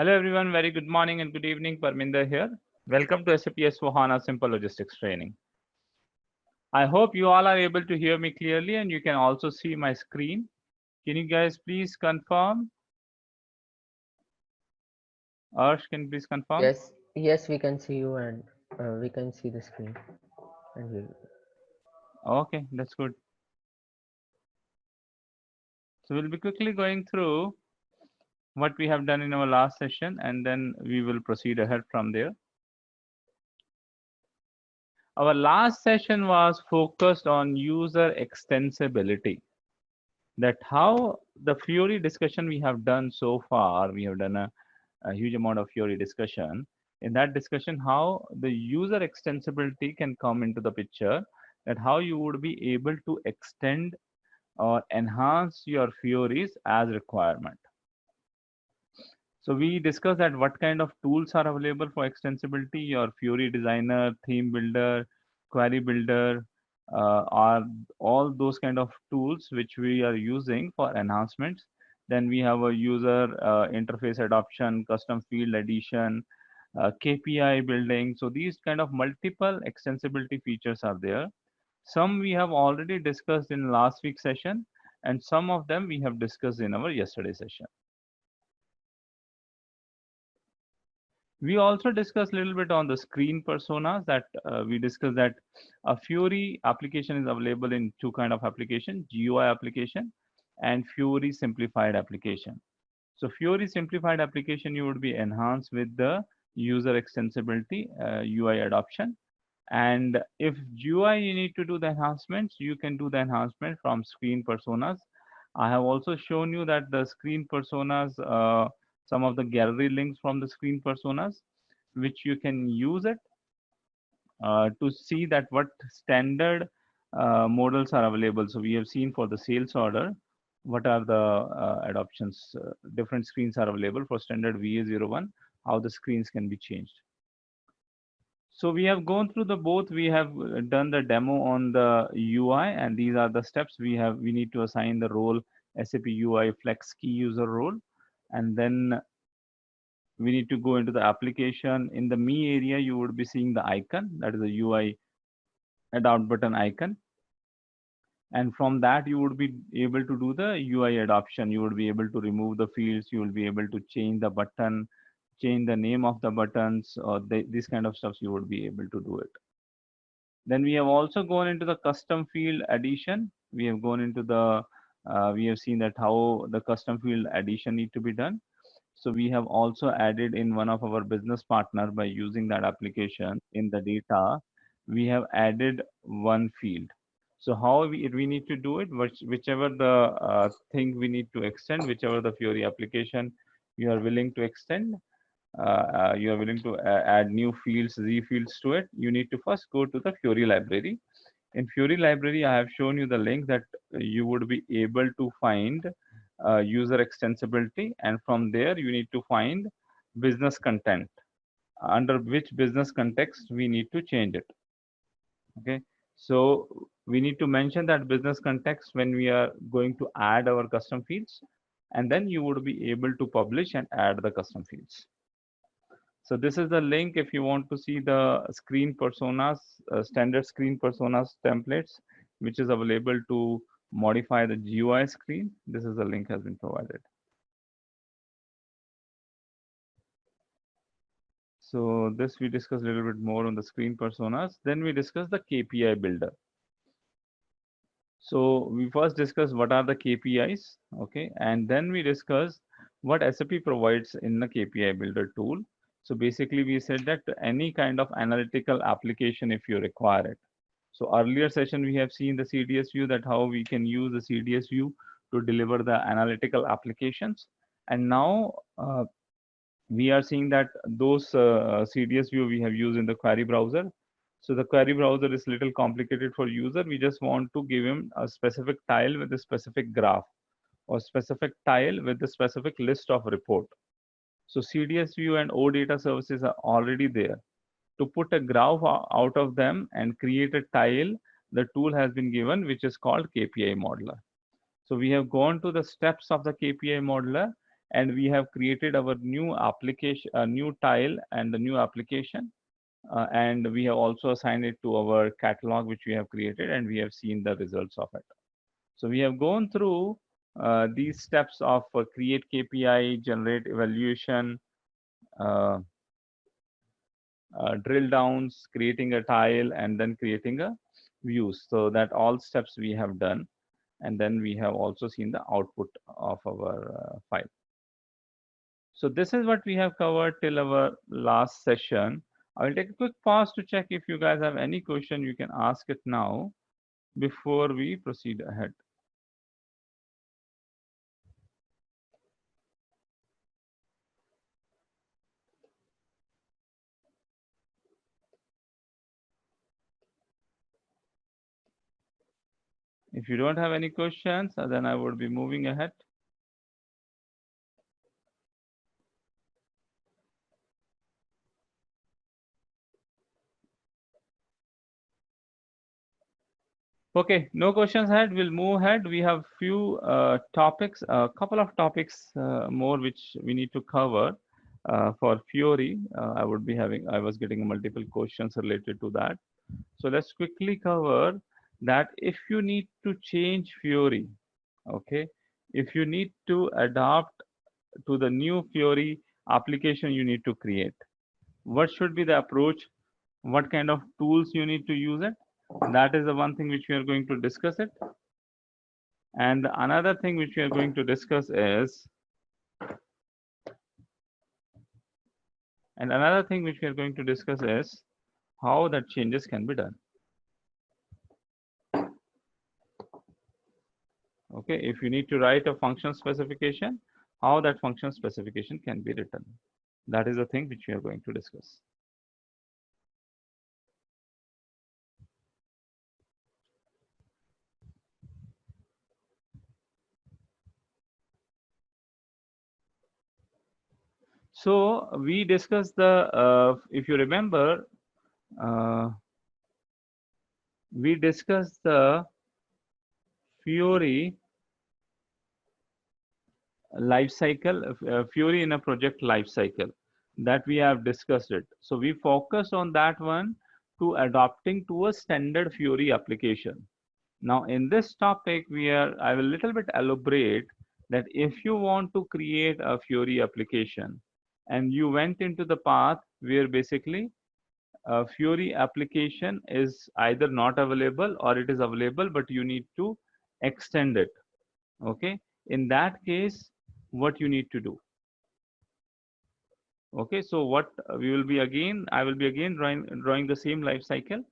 Hello everyone, very good morning and good evening. Parminder here. Welcome to SAP S/4HANA Simple Logistics Training. I hope you all are able to hear me clearly and you can also see my screen. Can you guys please confirm? Arsh, can you please confirm? Yes, we can see you and we can see the screen. And Okay, that's good. So we'll be quickly going through what we have done in our last session and then we will proceed ahead from there. Our last session was focused on user extensibility. That how the Fiori discussion we have done so far, we have done a huge amount of Fiori discussion. In that discussion, how the user extensibility can come into the picture, that how you would be able to extend or enhance your Fioris as requirement. So we discussed that what kind of tools are available for extensibility, your Fiori designer, theme builder, query builder, are all those kind of tools which we are using for enhancements. Then we have a user interface adoption, custom field addition, KPI building. So these kind of multiple extensibility features are there. Some we have already discussed in last week's session, and some of them we have discussed in our yesterday session. We also discussed a little bit on the screen personas that we discussed that a Fiori application is available in two kind of application, GUI application and Fiori simplified application. So Fiori simplified application, you would be enhanced with the user extensibility UI adoption. And if GUI you need to do the enhancements, you can do the enhancement from screen personas. I have also shown you that the screen personas, some of the gallery links from the screen personas, which you can use it to see that what standard models are available. So we have seen for the sales order, what are the adoptions, different screens are available for standard VA01, how the screens can be changed. So we have gone through the both. We have done the demo on the UI, and these are the steps we have. We need to assign the role SAP UI Flex Key User role, and then we need to go into the application. In the Me area, you would be seeing the icon, that is the UI adopt button icon. And from that, you would be able to do the UI adoption. You would be able to remove the fields. You will be able to change the button, change the name of the buttons, or this kind of stuff. You would be able to do it. Then we have also gone into the custom field addition. We have gone into the, we have seen that how the custom field addition need to be done. So we have also added in one of our business partner by using that application in the data, we have added one field. So how we need to do it, whichever the thing we need to extend, whichever the Fiori application you are willing to extend, you are willing to add new fields, Z fields to it, you need to first go to the Fiori library. In Fiori library, I have shown you the link that you would be able to find user extensibility, and from there you need to find business content, under which business context we need to change it. Okay, so we need to mention that business context when we are going to add our custom fields, and then you would be able to publish and add the custom fields. So this is the link if you want to see the screen personas, standard screen personas templates, which is available to modify the GUI screen. This is the link has been provided. So this we discussed a little bit more on the screen personas. Then we discussed the KPI builder. So we first discussed what are the KPIs, okay, and then we discussed what SAP provides in the KPI builder tool. So basically we said that any kind of analytical application if you require it. So earlier session we have seen the CDS view, that how we can use the CDS view to deliver the analytical applications. And now we are seeing that those CDS view we have used in the query browser. So the query browser is little complicated for user. We just want to give him a specific tile with a specific graph, or specific tile with a specific list of report. So CDS view and OData services are already there. To put a graph out of them and create a tile, the tool has been given, which is called KPI modeler. So we have gone to the steps of the KPI modeler, and we have created our new application, a new tile and the new application, and we have also assigned it to our catalog which we have created, and we have seen the results of it. So we have gone through these steps of create KPI, generate evaluation, uh, drill downs, creating a tile, and then creating a views. So that all steps we have done, and then we have also seen the output of our file. So this is what we have covered till our last session. I will take a quick pause to check if you guys have any question. You can ask it now before we proceed ahead. If you don't have any questions, then I would be moving ahead. Okay, no questions ahead. We'll move ahead. We have few topics, a couple of topics more which we need to cover for Fiori. I was getting multiple questions related to that. So let's quickly cover that. If you need to change Fiori, okay, if you need to adapt to the new Fiori application you need to create, what should be the approach? What kind of tools you need to use it? That is the one thing which we are going to discuss it. And another thing which we are going to discuss is, how that changes can be done. Okay, if you need to write a function specification, how that function specification can be written. That is the thing which we are going to discuss. So we discussed if you remember, uh, we discussed the Fiori life cycle, Fiori in a project life cycle, that we have discussed it. So we focus on that one to adopting to a standard Fiori application. Now in this topic, I will little bit elaborate that if you want to create a Fiori application and you went into the path where basically a Fiori application is either not available or it is available, but you need to extend it. Okay. In that case, what you need to do? Okay. So what we will be again, I will be again drawing the same life cycle,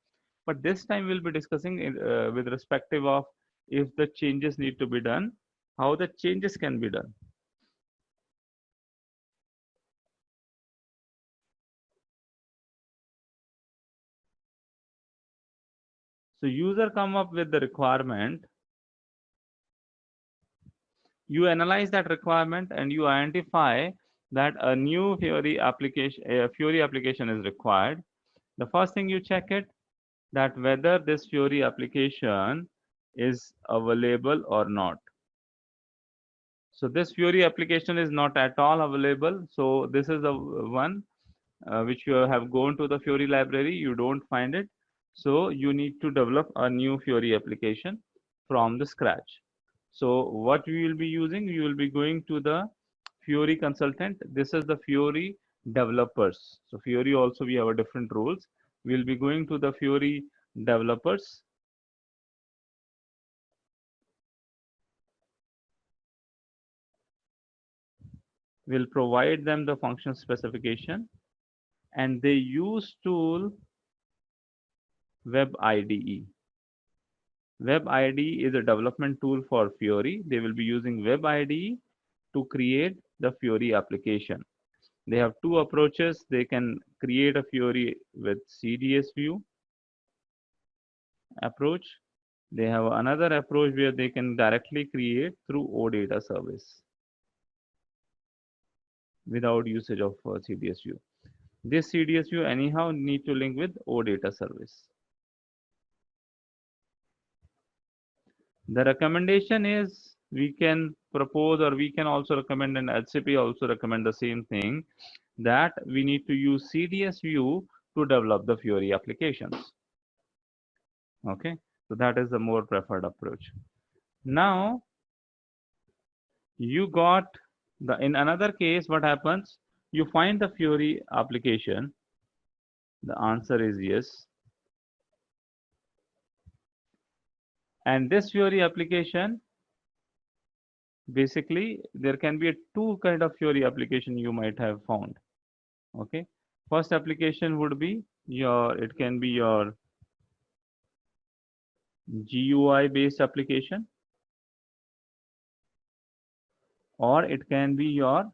but this time we'll be discussing with respective of if the changes need to be done, how the changes can be done. So user come up with the requirement, you analyze that requirement and you identify that a new Fiori application is required. The first thing you check it, that whether this Fiori application is available or not. So this Fiori application is not at all available. So this is the one which you have gone to the Fiori library, you don't find it. So you need to develop a new Fiori application from the scratch. So what we will be using, we will be going to the Fiori consultant. This is the Fiori developers. So Fiori also we have a different rules. We will be going to the Fiori developers. We'll provide them the function specification, and they use tool WebIDE. WebIDE is a development tool for Fiori. They will be using WebIDE to create the Fiori application. They have two approaches. They can create a Fiori with CDS view approach. They have another approach where they can directly create through OData service without usage of CDS view. This CDS view anyhow need to link with OData service. The recommendation is we can propose, or we can also recommend, and SAP also recommend the same thing, that we need to use CDS view to develop the Fiori applications. Okay, so that is the more preferred approach. Now you got the, in another case, what happens? You find the Fiori application. The answer is yes. And this Fiori application, basically, there can be a two kind of Fiori application you might have found. Okay, first application would be your, it can be your GUI based application, or it can be your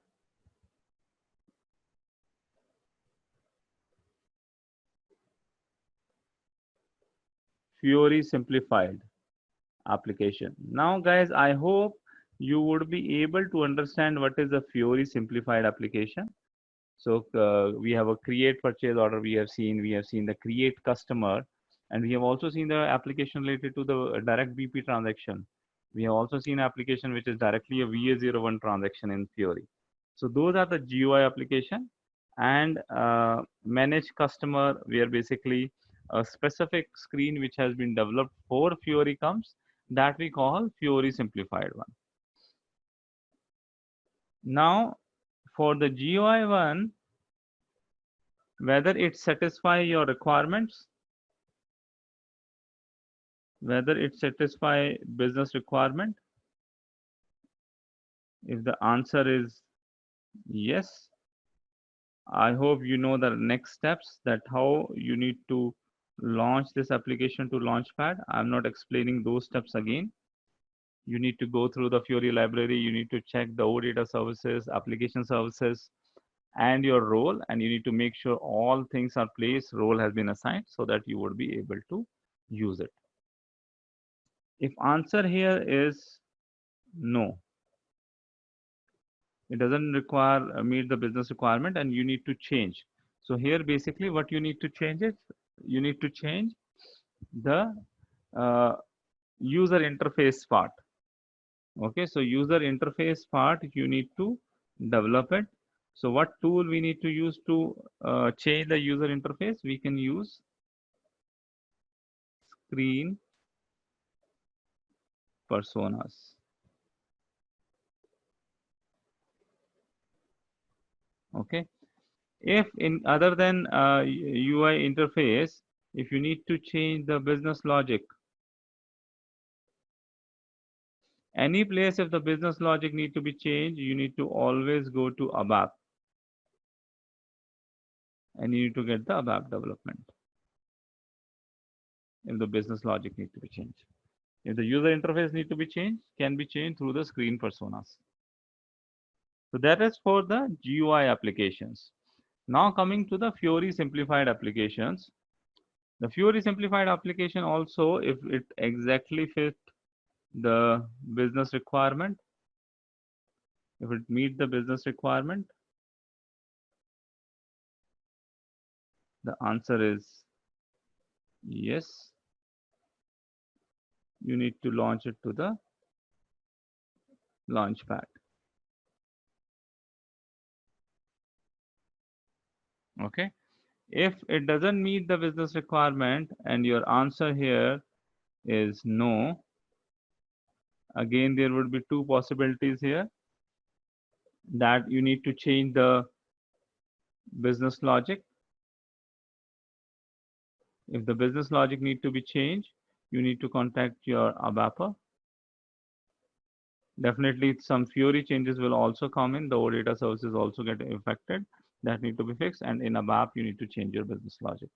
Fiori simplified application. Now guys, I hope you would be able to understand what is a Fiori simplified application. So we have a create purchase order, we have seen the create customer, and we have also seen the application related to the direct BP transaction. We have also seen application which is directly a VA01 transaction in Fiori. So those are the GUI application. And manage customer, where basically a specific screen which has been developed for Fiori comes, that we call Fiori simplified one. Now for the GUI one, whether it satisfy your requirements, whether it satisfy business requirement, if the answer is yes, I hope you know the next steps, that how you need to launch this application to Launchpad. I'm not explaining those steps again. You need to go through the Fiori library, you need to check the OData services, application services, and your role, and you need to make sure all things are placed, role has been assigned, so that you would be able to use it. If answer here is no, it doesn't require meet the business requirement, and you need to change. So here basically what you need to change is, you need to change the uh, user interface part. Okay, so user interface part you need to develop it. So what tool we need to use to change the user interface? We can use screen personas. Okay, if in other than UI interface, if you need to change the business logic, any place if the business logic need to be changed, you need to always go to ABAP, and you need to get the ABAP development if the business logic need to be changed. If the user interface need to be changed, can be changed through the screen personas. So that is for the GUI applications. Now coming to the Fiori simplified applications. The Fiori simplified application also, if it exactly fit the business requirement, if it meet the business requirement, the answer is yes. You need to launch it to the Launchpad. Okay. If it doesn't meet the business requirement and your answer here is no, again there would be two possibilities here, that you need to change the business logic. If the business logic need to be changed, you need to contact your ABAPer. Definitely some Fiori changes will also come in, the OData services also get affected, that need to be fixed, and in ABAP you need to change your business logic.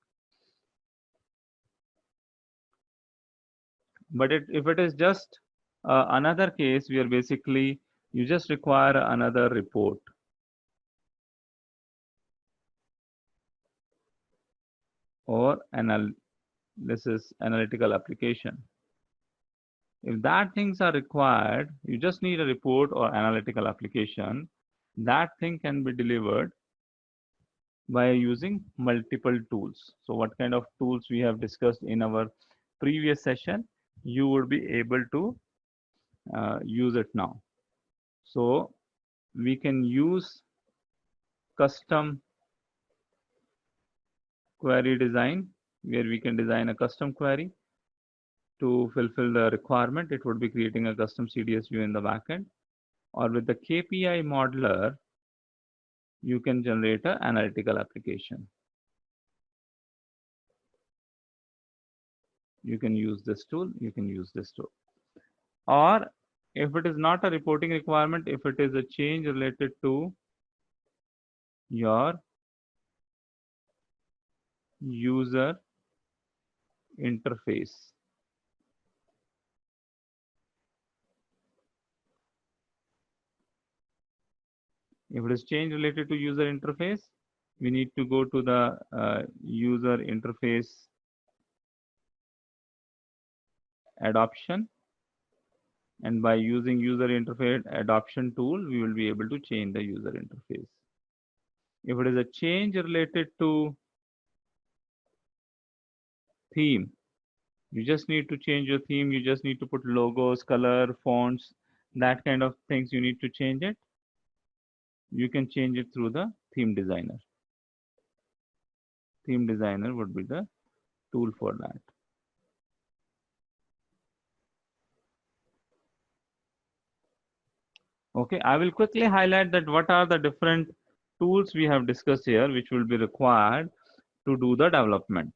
But if it is just another case where basically you just require another report, or analysis analytical application. If that things are required, you just need a report or analytical application. That thing can be delivered by using multiple tools. So what kind of tools we have discussed in our previous session, you would be able to use it now. So we can use custom query design, where we can design a custom query to fulfill the requirement. It would be creating a custom CDS view in the backend. Or with the KPI modeler, you can generate an analytical application. You can use this tool, you can use this tool. Or if it is not a reporting requirement, if it is a change related to your user interface. If it is change related to user interface, we need to go to the user interface adoption. And by using user interface adoption tool, we will be able to change the user interface. If it is a change related to theme, you just need to change your theme. You just need to put logos, color, fonts, that kind of things. You need to change it. You can change it through the theme designer. Theme designer would be the tool for that. Okay, I will quickly highlight that what are the different tools we have discussed here, which will be required to do the development.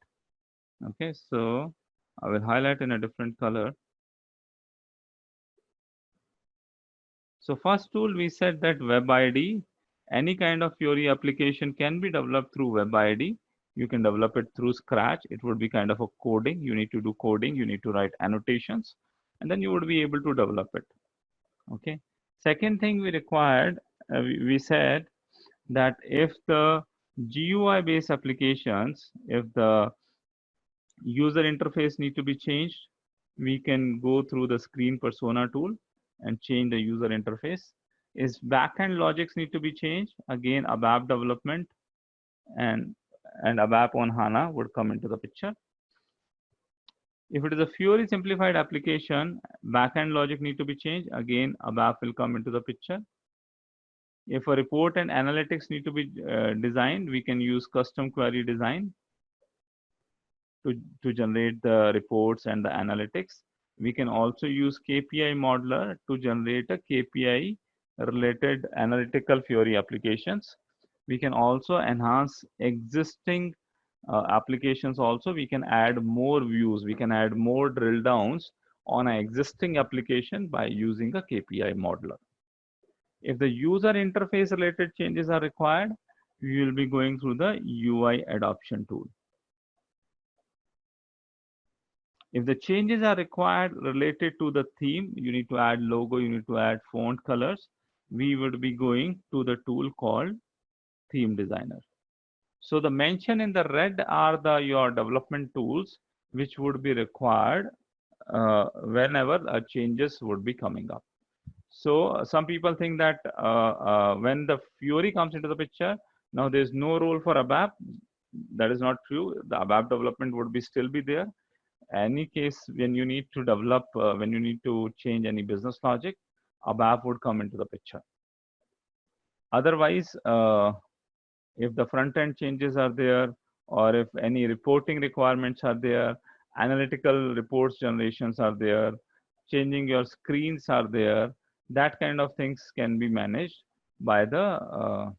Okay, so I will highlight in a different color. So first tool, we said that WebIDE, any kind of Fiori application can be developed through WebIDE. You can develop it through scratch. It would be kind of a coding. You need to do coding. You need to write annotations, and then you would be able to develop it. Okay. Second thing we required, we said that if the GUI based applications, if the user interface need to be changed, we can go through the screen persona tool and change the user interface. Is backend logics need to be changed? Again, ABAP development and ABAP on HANA would come into the picture. If it is a Fiori simplified application, backend logic need to be changed. Again, ABAP will come into the picture. If a report and analytics need to be designed, we can use custom query design to generate the reports and the analytics. We can also use KPI modeler to generate a KPI related analytical Fiori applications. We can also enhance existing applications also. We can add more views. We can add more drill downs on an existing application by using a KPI modeler. If the user interface related changes are required, we will be going through the UI adoption tool. If the changes are required related to the theme, you need to add logo, you need to add font colors, we would be going to the tool called Theme Designer. So the mention in the red are your development tools, which would be required whenever changes would be coming up. So some people think that when the Fiori comes into the picture, now there's no role for ABAP. That is not true. The ABAP development would be still be there. Any case, when you need to develop, when you need to change any business logic, ABAP would come into the picture. Otherwise, if the front end changes are there, or if any reporting requirements are there, analytical reports generations are there, changing your screens are there, that kind of things can be managed by the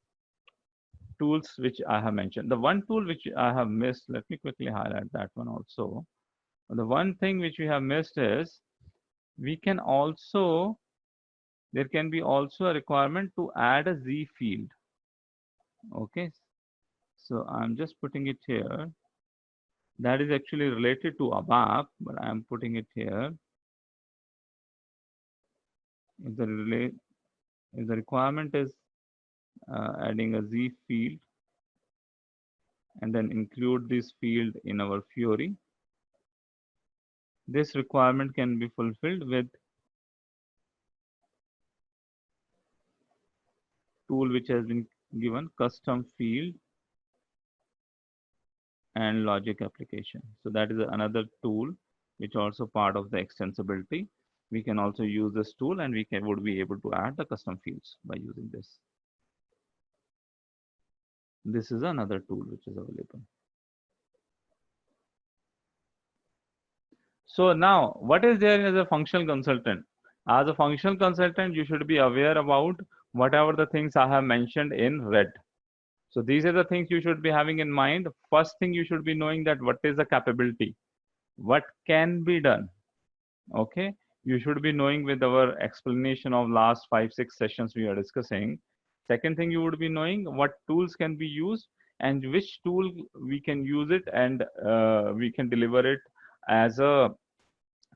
tools which I have mentioned. The one tool which I have missed, let me quickly highlight that one also. The one thing which we have missed is we can also, there can be also a requirement to add a Z field. Okay, so I'm just putting it here. That is actually related to ABAP, but I'm putting it here. If the requirement is adding a Z field and then include this field in our Fiori, this requirement can be fulfilled with tool which has been given custom field and logic application. So that is another tool which also part of the extensibility. We can also use this tool, and we would be able to add the custom fields by using this. This is another tool which is available. So now, what is there as a functional consultant? As a functional consultant, you should be aware about whatever the things I have mentioned in red. So these are the things you should be having in mind. First thing, you should be knowing that what is the capability, what can be done. Okay, you should be knowing with our explanation of last 5-6 sessions we are discussing. Second thing, you would be knowing what tools can be used and which tool we can use it, and we can deliver it as a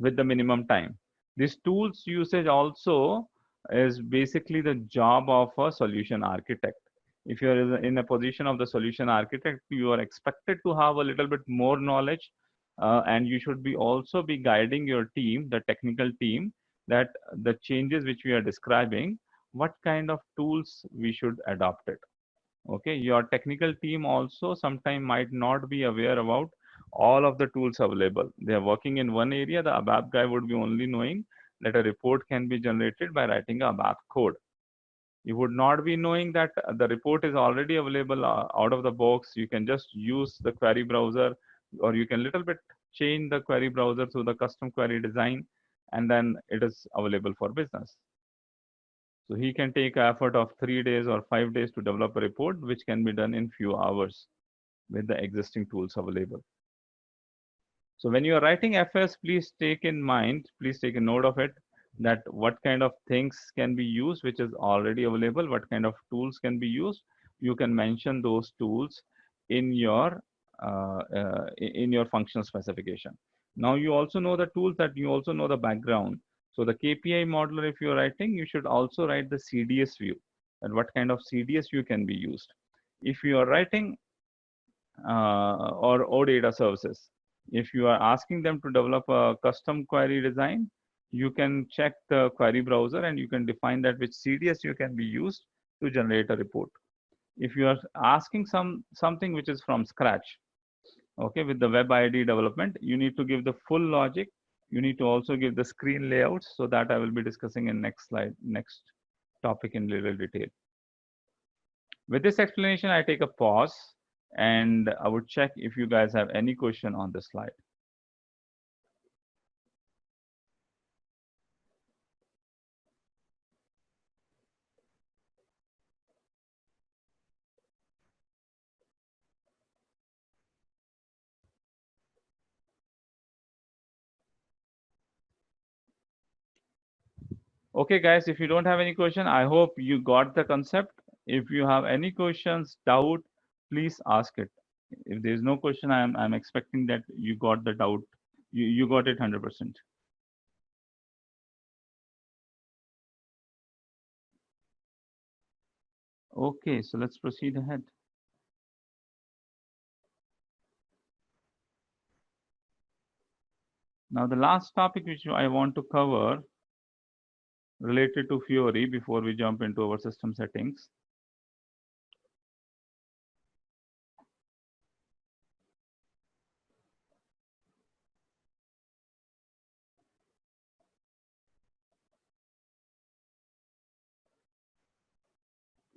with the minimum time. This tools usage also is basically the job of a solution architect. If you are in a position of the solution architect, you are expected to have a little bit more knowledge, and you should be also be guiding your team, the technical team, that the changes which we are describing, what kind of tools we should adopt it. Okay, your technical team also sometime might not be aware about all of the tools available. They are working in one area. The ABAP guy would be only knowing that a report can be generated by writing a ABAP code. You would not be knowing that the report is already available out of the box. You can just use the query browser, or you can little bit change the query browser to the custom query design, and then it is available for business. So he can take an effort of 3 days or 5 days to develop a report, which can be done in few hours with the existing tools available. So when you are writing FS, please take in mind, please take a note of it, that what kind of things can be used, which is already available, what kind of tools can be used. You can mention those tools in your functional specification. Now you also know the tools, that you also know the background. So the KPI modeler, if you're writing, you should also write the CDS view, and what kind of CDS view can be used. If you are writing or OData services, if you are asking them to develop a custom query design, you can check the query browser and you can define that which CDS you can be used to generate a report. If you are asking something which is from scratch, okay, with the WebIDE development, you need to give the full logic. You need to also give the screen layouts, so that I will be discussing in next slide, next topic in little detail. With this explanation, I take a pause and I would check if you guys have any question on this slide. Okay, guys, if you don't have any question, I hope you got the concept. If you have any questions, doubt, please ask it. If there is no question, I'm expecting that you got the doubt. You got it 100%. Okay, so let's proceed ahead. Now, the last topic which I want to cover related to Fiori before we jump into our system settings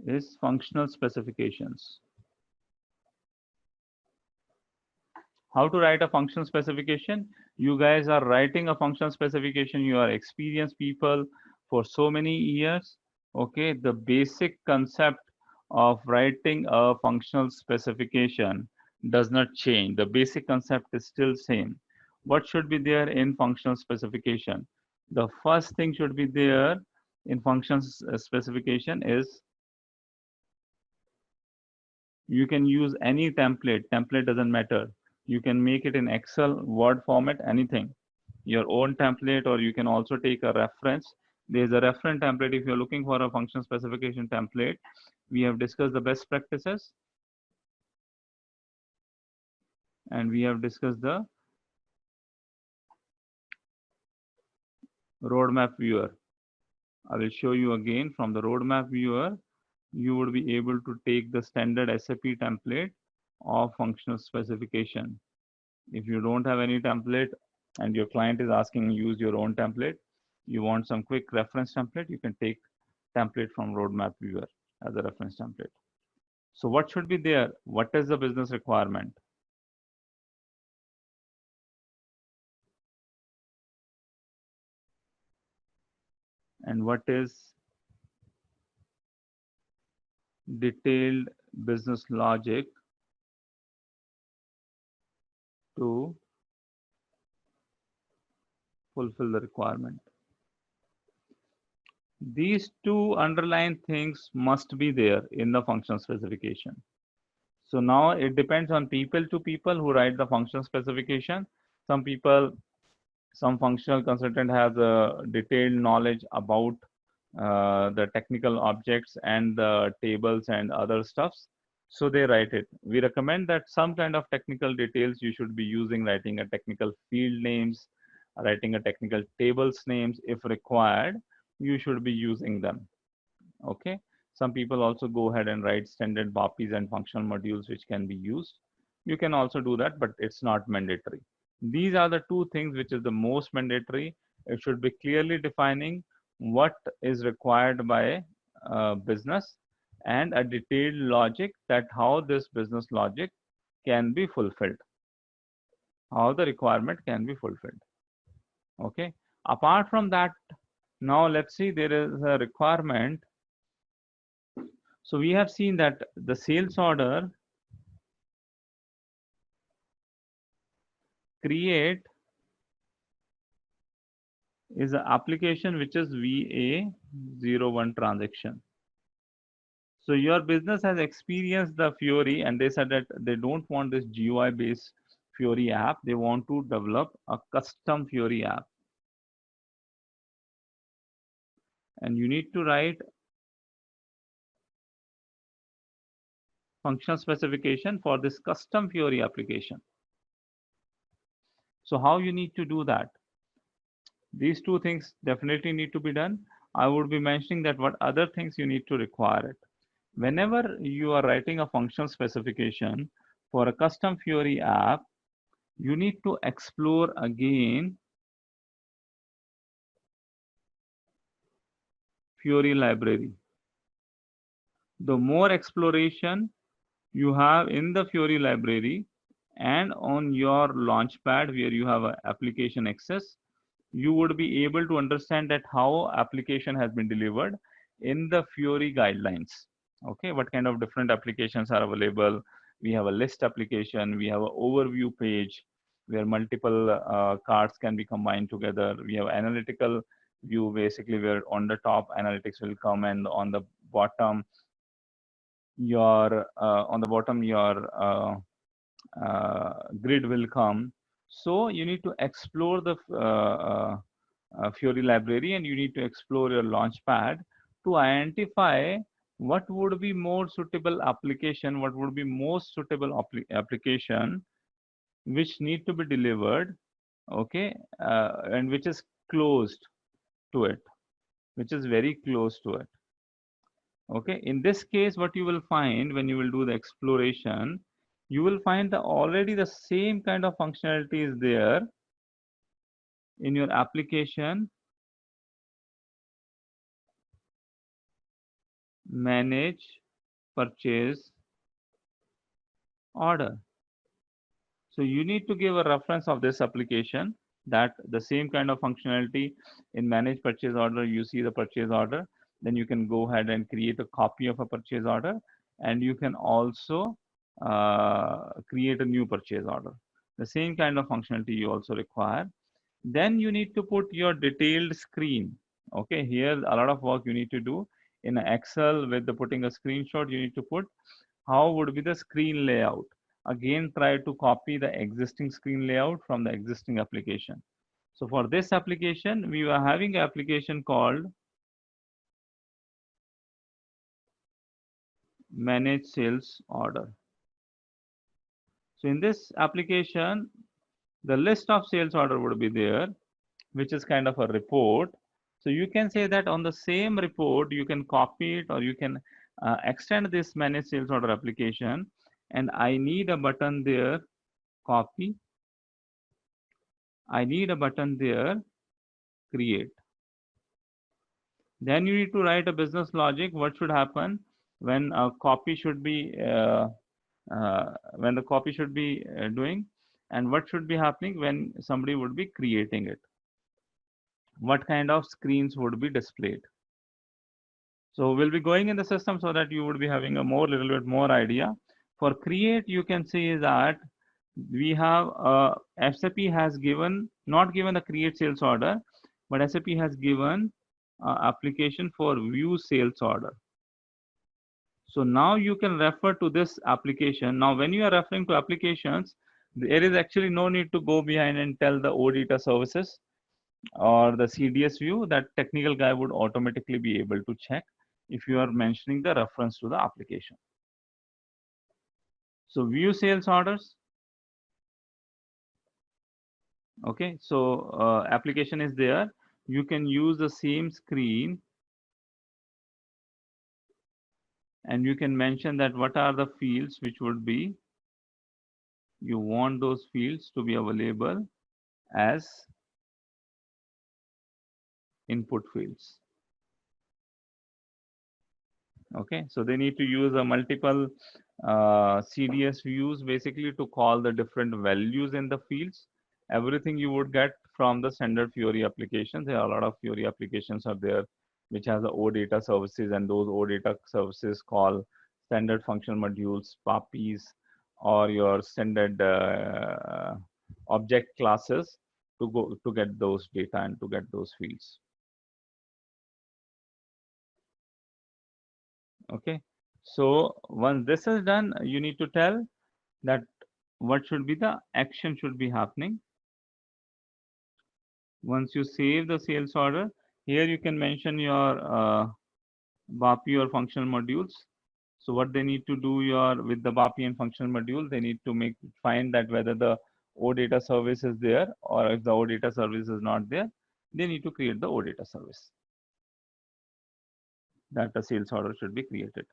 is functional specifications. How to write a functional specification? You guys are writing a functional specification. You are experienced people for so many years. Okay, the basic concept of writing a functional specification does not change. The basic concept is still same. What should be there in functional specification? The first thing should be there in functional specification is you can use any template doesn't matter. You can make it in Excel, Word format, anything, your own template, or you can also take a reference. There's a reference template. If you're looking for a function specification template, we have discussed the best practices and we have discussed the roadmap viewer. I will show you again. From the roadmap viewer, you would be able to take the standard SAP template of functional specification. If you don't have any template and your client is asking use your own template, You want some quick reference template, you can take template from roadmap viewer as a reference template. So what should be there? What is the business requirement? And what is detailed business logic to fulfill the requirement? These two underlying things must be there in the function specification. So now it depends on people to people who write the function specification. Some people, some functional consultant has a detailed knowledge about the technical objects and the tables and other stuffs. So they write it. We recommend that some kind of technical details you should be using, writing a technical field names, writing a technical tables names if required, you should be using them. Okay. Some people also go ahead and write standard BOPs and functional modules which can be used. You can also do that, but it's not mandatory. These are the two things which is the most mandatory. It should be clearly defining what is required by business and a detailed logic that how this business logic can be fulfilled, how the requirement can be fulfilled. Okay. Apart from that, now let's see, there is a requirement. So we have seen that the sales order create is an application which is VA01 transaction. So your business has experienced the Fiori and they said that they don't want this GUI based Fiori app. They want to develop a custom Fiori app. And you need to write functional specification for this custom Fiori application. So how you need to do that? These two things definitely need to be done. I would be mentioning that what other things you need to require it. Whenever you are writing a functional specification for a custom Fiori app, you need to explore again Fiori library. The more exploration you have in the Fiori library and on your launchpad where you have application access, you would be able to understand that how application has been delivered in the Fiori guidelines. Okay, what kind of different applications are available? We have a list application, we have an overview page where multiple cards can be combined together. We have analytical view, basically where on the top analytics will come and on the bottom your grid will come. So you need to explore the Fiori library and you need to explore your launchpad to identify what would be more suitable application, what would be most suitable application which need to be delivered, okay, and which is closed to it, which is very close to it. Okay, in this case, what you will find when you will do the exploration, you will find that already the same kind of functionality is there in your application manage purchase order. So you need to give a reference of this application that the same kind of functionality in manage purchase order, you see the purchase order, then you can go ahead and create a copy of a purchase order and you can also create a new purchase order. The same kind of functionality you also require. Then you need to put your detailed screen. Okay, here a lot of work you need to do in Excel with the putting a screenshot. You need to put how would be the screen layout. Again, try to copy the existing screen layout from the existing application. So for this application, we were having an application called manage sales order. So in this application, the list of sales order would be there, which is kind of a report. So you can say that on the same report, you can copy it or you can extend this manage sales order application. And I need a button there, copy. I need a button there, create. Then you need to write a business logic. What should happen when a copy should be when the copy should be doing, and what should be happening when somebody would be creating it. What kind of screens would be displayed. So we'll be going in the system so that you would be having a little bit more idea. For create, you can see that we have SAP has not given the create sales order, but SAP has given application for view sales order. So now you can refer to this application. Now, when you are referring to applications, there is actually no need to go behind and tell the OData services or the CDS view. That technical guy would automatically be able to check if you are mentioning the reference to the application. So view sales orders. Okay, so application is there. You can use the same screen and you can mention that what are the fields which would be, you want those fields to be available as input fields. Okay, so they need to use a multiple CDS views basically to call the different values in the fields. Everything you would get from the standard Fiori applications. There are a lot of Fiori applications are there which has the OData services, and those OData services call standard functional modules, PAPIs, or your standard object classes to get those data and to get those fields. Okay, so once this is done, you need to tell that what should be the action should be happening. Once you save the sales order, here you can mention your BAPI or functional modules. So what they need to do with the BAPI and functional module, they need to find that whether the OData service is there, or if the OData service is not there, they need to create the OData service that the sales order should be created.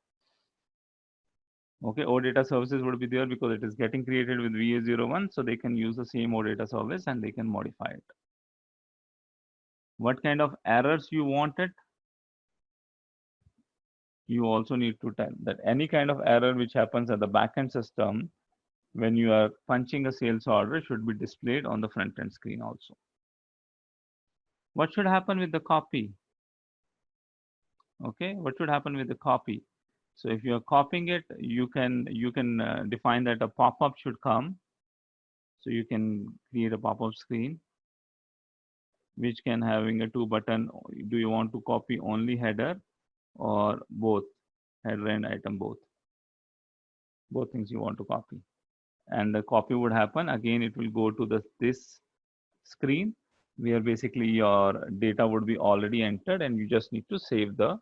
Okay, OData services would be there because it is getting created with VA01, so they can use the same OData service and they can modify it. What kind of errors you wanted, you also need to tell that any kind of error which happens at the backend system when you are punching a sales order should be displayed on the front end screen also. What should happen with the copy? Okay, what should happen with the copy? So if you are copying it, you can define that a pop-up should come. So you can create a pop-up screen which can having a 2 button. Do you want to copy only header or both, header and item both? Both things you want to copy. And the copy would happen again, it will go to this screen where basically your data would be already entered and you just need to save the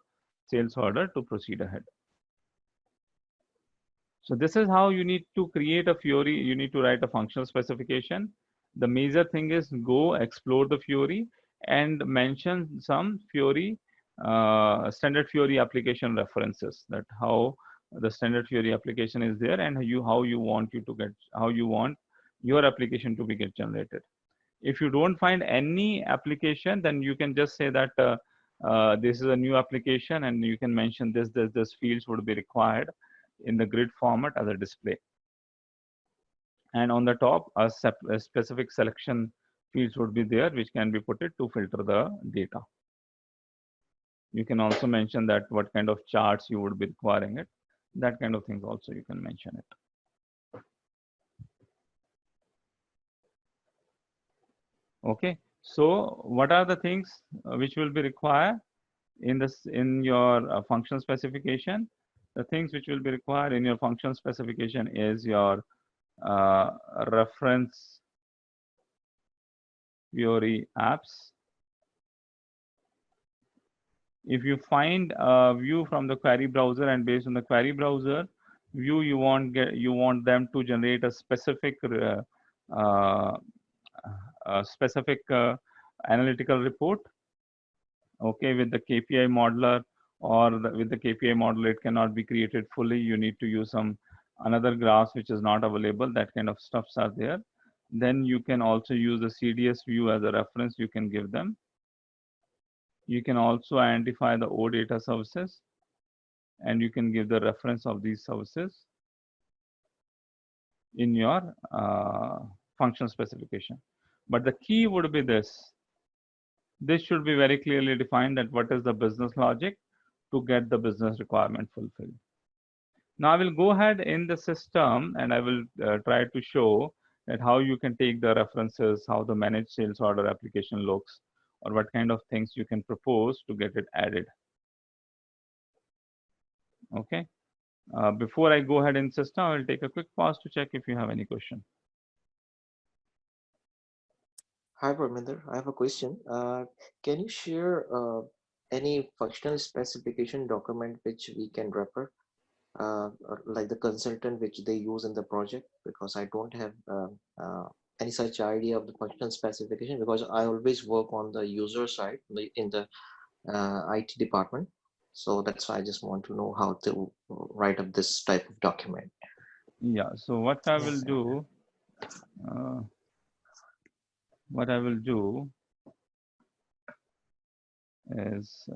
sales order to proceed ahead. So this is how you need to create a Fiori. You need to write a functional specification. The major thing is go explore the Fiori and mention some Fiori standard Fiori application references, that how the standard Fiori application is there and how you want your application to be get generated. If you don't find any application, then you can just say that this is a new application, and you can mention this fields would be required in the grid format as a display. And on the top, a specific selection fields would be there, which can be put it to filter the data. You can also mention that what kind of charts you would be requiring it. That kind of things also you can mention it. Okay, so what are the things which will be required in your function specification? The things which will be required in your function specification is your reference Fiori apps. If you find a view from the query browser, and based on the query browser view, you want them to generate a specific analytical report. Okay, with the KPI modeler or with the KPI modeler, it cannot be created fully. You need to use some another graphs which is not available. That kind of stuffs are there. Then you can also use the CDS view as a reference. You can give them. You can also identify the OData services, and you can give the reference of these services in your function specification. But the key would be this. This should be very clearly defined, that what is the business logic to get the business requirement fulfilled. Now I will go ahead in the system and I will try to show that how you can take the references, how the managed sales order application looks, or what kind of things you can propose to get it added. Okay. Before I go ahead in system, I will take a quick pause to check if you have any question. Hi, Parminder. I have a question. Can you share any functional specification document which we can refer, or like the consultant which they use in the project? Because I don't have any such idea of the functional specification, because I always work on the user side in the IT department. So that's why I just want to know how to write up this type of document. Yeah. So what I will do, is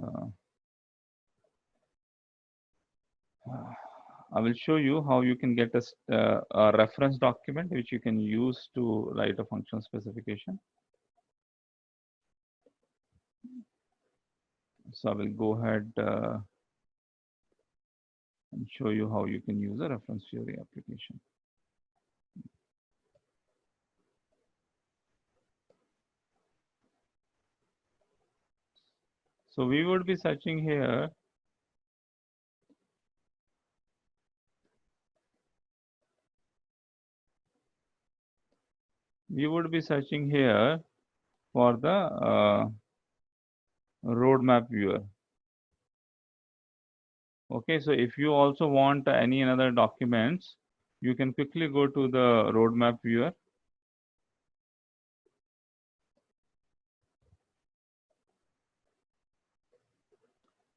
I will show you how you can get a reference document which you can use to write a function specification. So I will go ahead and show you how you can use a reference Fiori application. So we would be searching here. We would be searching here for the roadmap viewer. Okay, so if you also want any another documents, you can quickly go to the roadmap viewer.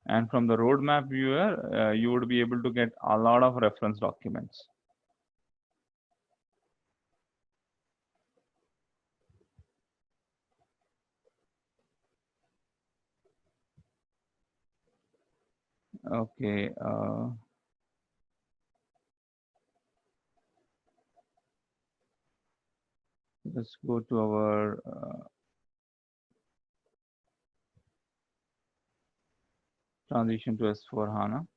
And from the roadmap viewer, you would be able to get a lot of reference documents. Okay. Let's go to our transition to S/4HANA.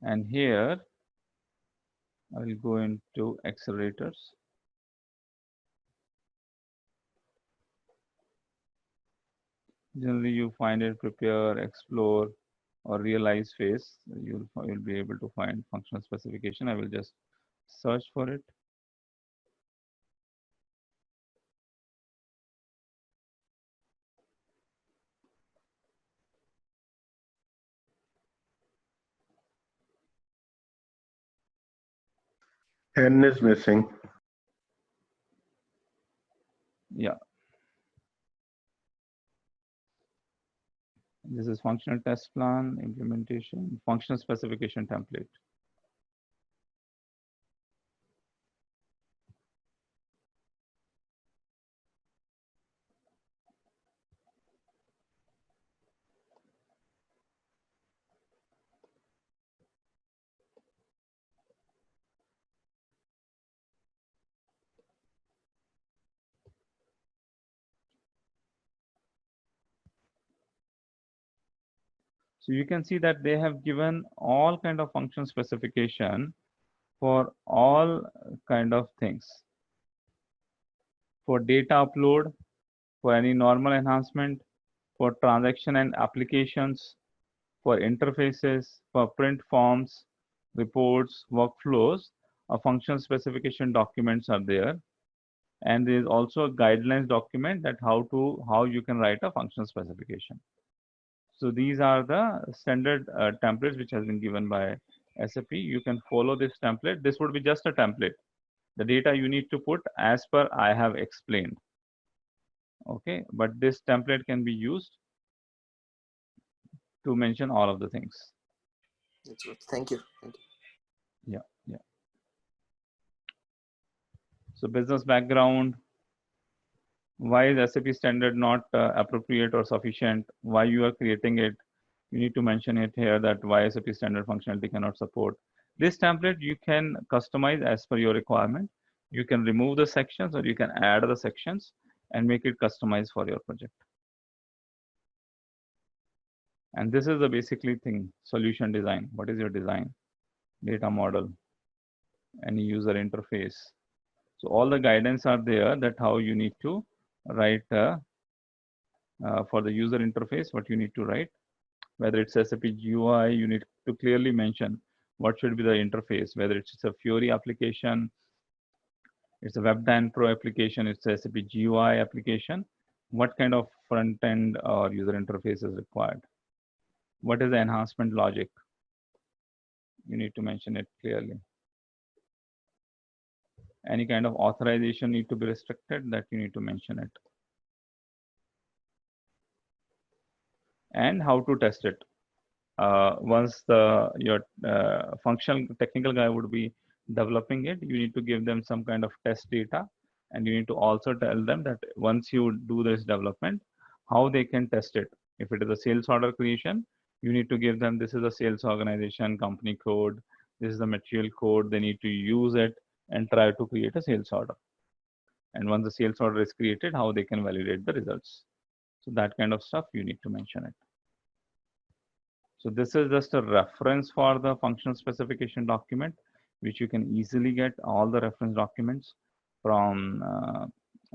And here, I will go into accelerators. Generally, you find it prepare, explore, or realize phase. You'll be able to find functional specification. I will just search for it. N is missing. Yeah. This is functional test plan, implementation, functional specification template. So you can see that they have given all kind of function specification for all kind of things. For data upload, for any normal enhancement, for transaction and applications, for interfaces, for print forms, reports, workflows, a function specification documents are there. And there is also a guidelines document that how you can write a function specification. So these are the standard templates which has been given by SAP. You can follow this template. This would be just a template. The data you need to put as per I have explained. Okay, but this template can be used to mention all of the things. That's good. Thank you. Thank you. Yeah, yeah. So business background, Why is SAP standard not appropriate or sufficient? Why you are creating it? You need to mention it here that why SAP standard functionality cannot support. This template you can customize as per your requirement. You can remove the sections or you can add the sections and make it customized for your project. And this is the basically thing, solution design. What is your design? Data model, any user interface. So all the guidance are there that how you need to write for the user interface, what you need to write. Whether it's SAP GUI, you need to clearly mention what should be the interface, whether it's a Fiori application, it's a WebDAN Pro application, it's a SAP GUI application, what kind of front end or user interface is required. What is the enhancement logic? You need to mention it clearly. Any kind of authorization need to be restricted, that you need to mention it. And how to test it. Once your functional technical guy would be developing it, you need to give them some kind of test data, and you need to also tell them that once you do this development, how they can test it. If it is a sales order creation, you need to give them, this is a sales organization company code, this is the material code, they need to use it and try to create a sales order. And once the sales order is created, how they can validate the results. So that kind of stuff you need to mention it. So this is just a reference for the functional specification document, which you can easily get all the reference documents from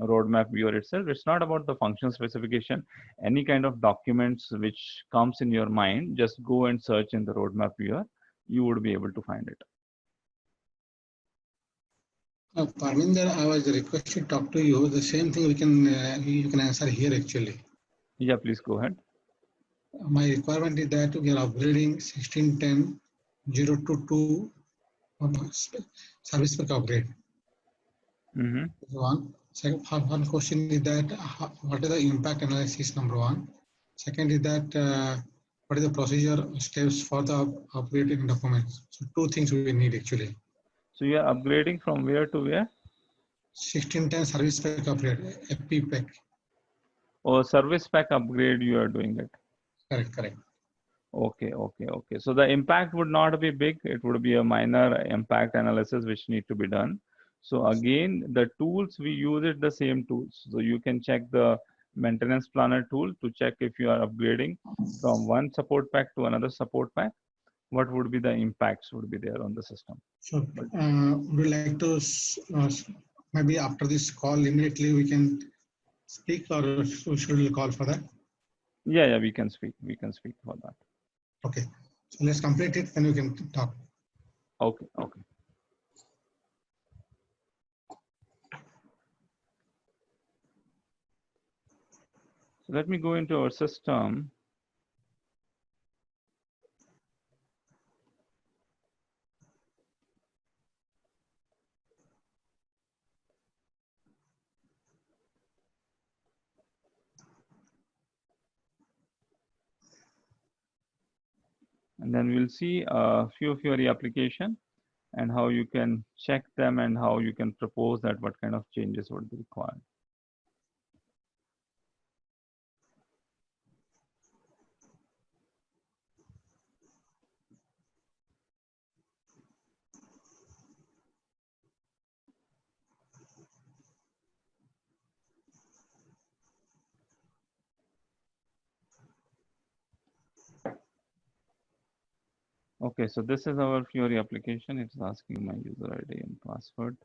roadmap viewer itself. It's not about the functional specification. Any kind of documents which comes in your mind, just go and search in the roadmap viewer. You would be able to find it. Parminder, I was requested to talk to you. The same thing you can answer here actually. Yeah, please go ahead. My requirement is that we are upgrading 16.10.022 service spec upgrade. One. Second, one question is that what is the impact analysis, number one. Second is that what is the procedure steps for the upgrading documents. So two things we need actually. So you are upgrading from where to where? 1610 service spec upgrade, FP pack. Or service pack upgrade you are doing it. Correct. Okay. So the impact would not be big. It would be a minor impact analysis which need to be done. So again, the tools we use it the same tools. So you can check the maintenance planner tool to check if you are upgrading from one support pack to another support pack. What would be the impacts would be there on the system. So would you like to maybe after this call immediately we can speak, or should we call for that? Yeah, we can speak for that. Okay, so let's complete it, then we can talk. Okay. So let me go into our system. And then we'll see a few Fiori application and how you can check them and how you can propose that what kind of changes would be required. Okay, so this is our Fiori application. It's asking my user ID and password.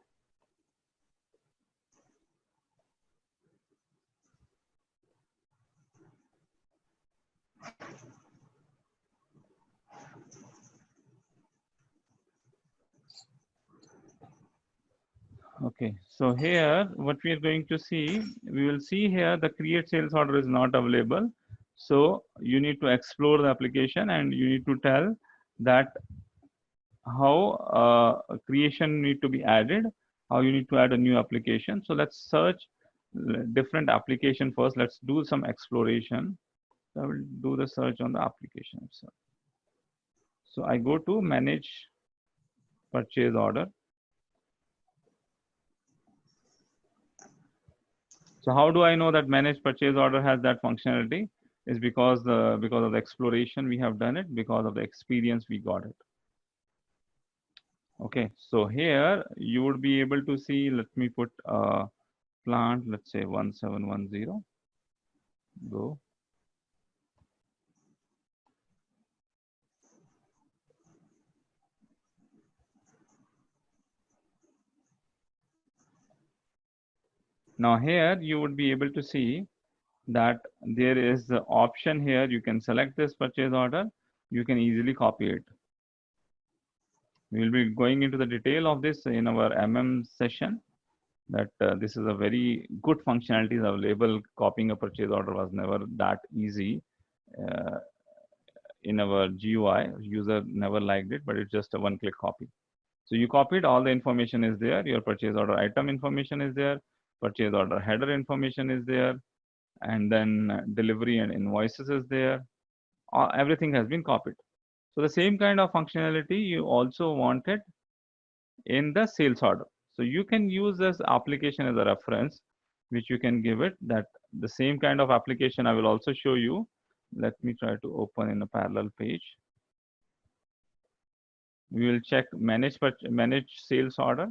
Okay, so here what we are going to see, we will see here the create sales order is not available. So you need to explore the application and you need to tell that how creation need to be added, how you need to add a new application. So let's search different application first. Let's do some exploration. So I will do the search on the application itself. So I go to manage purchase order. So how do I know that manage purchase order has that functionality? Is because of the exploration we have done it, because of the experience we got it. Okay, so here you would be able to see, let me put plant, let's say 1710, go. Now here you would be able to see that there is the option here. You can select this purchase order. You can easily copy it. We will be going into the detail of this in our session, that this is a very good functionality available. Copying a purchase order was never that easy uh, in our GUI. User never liked it, but it's just a one-click copy. So you copied, all the information is there. Your purchase order item information is there. Purchase order header information is there. And then delivery and invoices is there. Everything has been copied. So the same kind of functionality you also wanted in the sales order. So you can use this application as a reference, which you can give it, that the same kind of application I will also show you. Let me try to open in a parallel page. We will check manage sales order.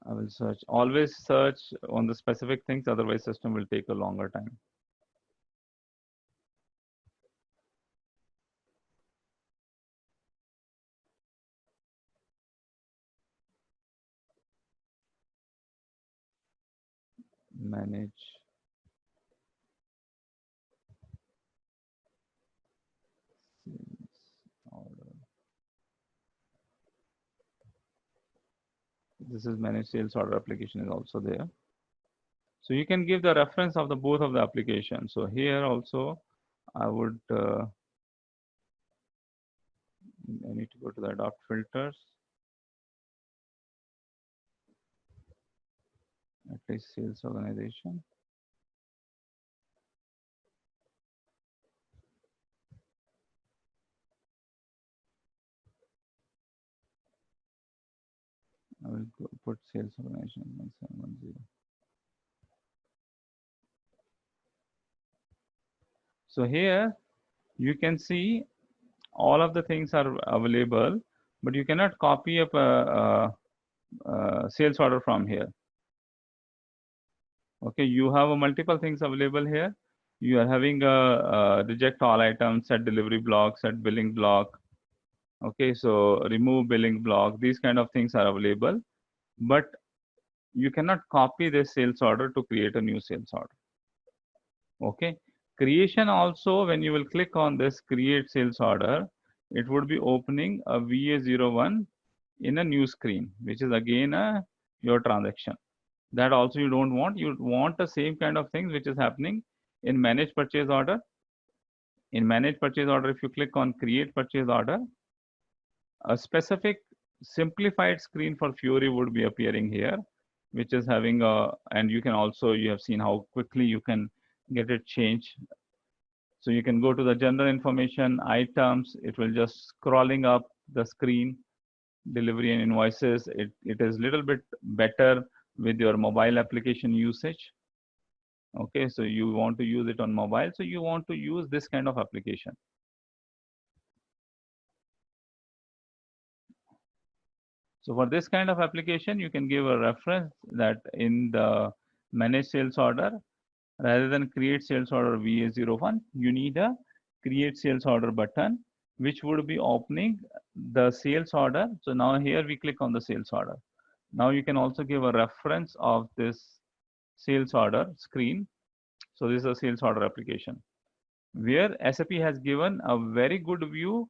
I will search, always search on the specific things, otherwise system will take a longer time. Manage sales order. This is manage sales order application is also there. So you can give the reference of the both of the applications. So here also I would I need to go to the adopt filters. At least sales organization. I will put sales organization 1710. So here you can see all of the things are available, but you cannot copy up a sales order from here. Okay, you have multiple things available here. You are having a reject all items, set delivery block, set billing block. Okay, so remove billing block. These kind of things are available, but you cannot copy this sales order to create a new sales order. Okay, creation also, when you will click on this create sales order, it would be opening a VA01 in a new screen, which is again your transaction. That also you don't want. You want the same kind of things which is happening in manage purchase order. In manage purchase order, if you click on create purchase order, a specific simplified screen for Fiori would be appearing here, which is having a, and you can also, you have seen how quickly you can get it changed. So you can go to the general information items, it will just scrolling up the screen, delivery and invoices. It is little bit better with your mobile application usage. Okay, so you want to use it on mobile, so you want to use this kind of application. So for this kind of application, you can give a reference that in the manage sales order, rather than create sales order VA01, you need a create sales order button, which would be opening the sales order. So now here we click on the sales order. Now you can also give a reference of this sales order screen. So this is a sales order application where SAP has given a very good view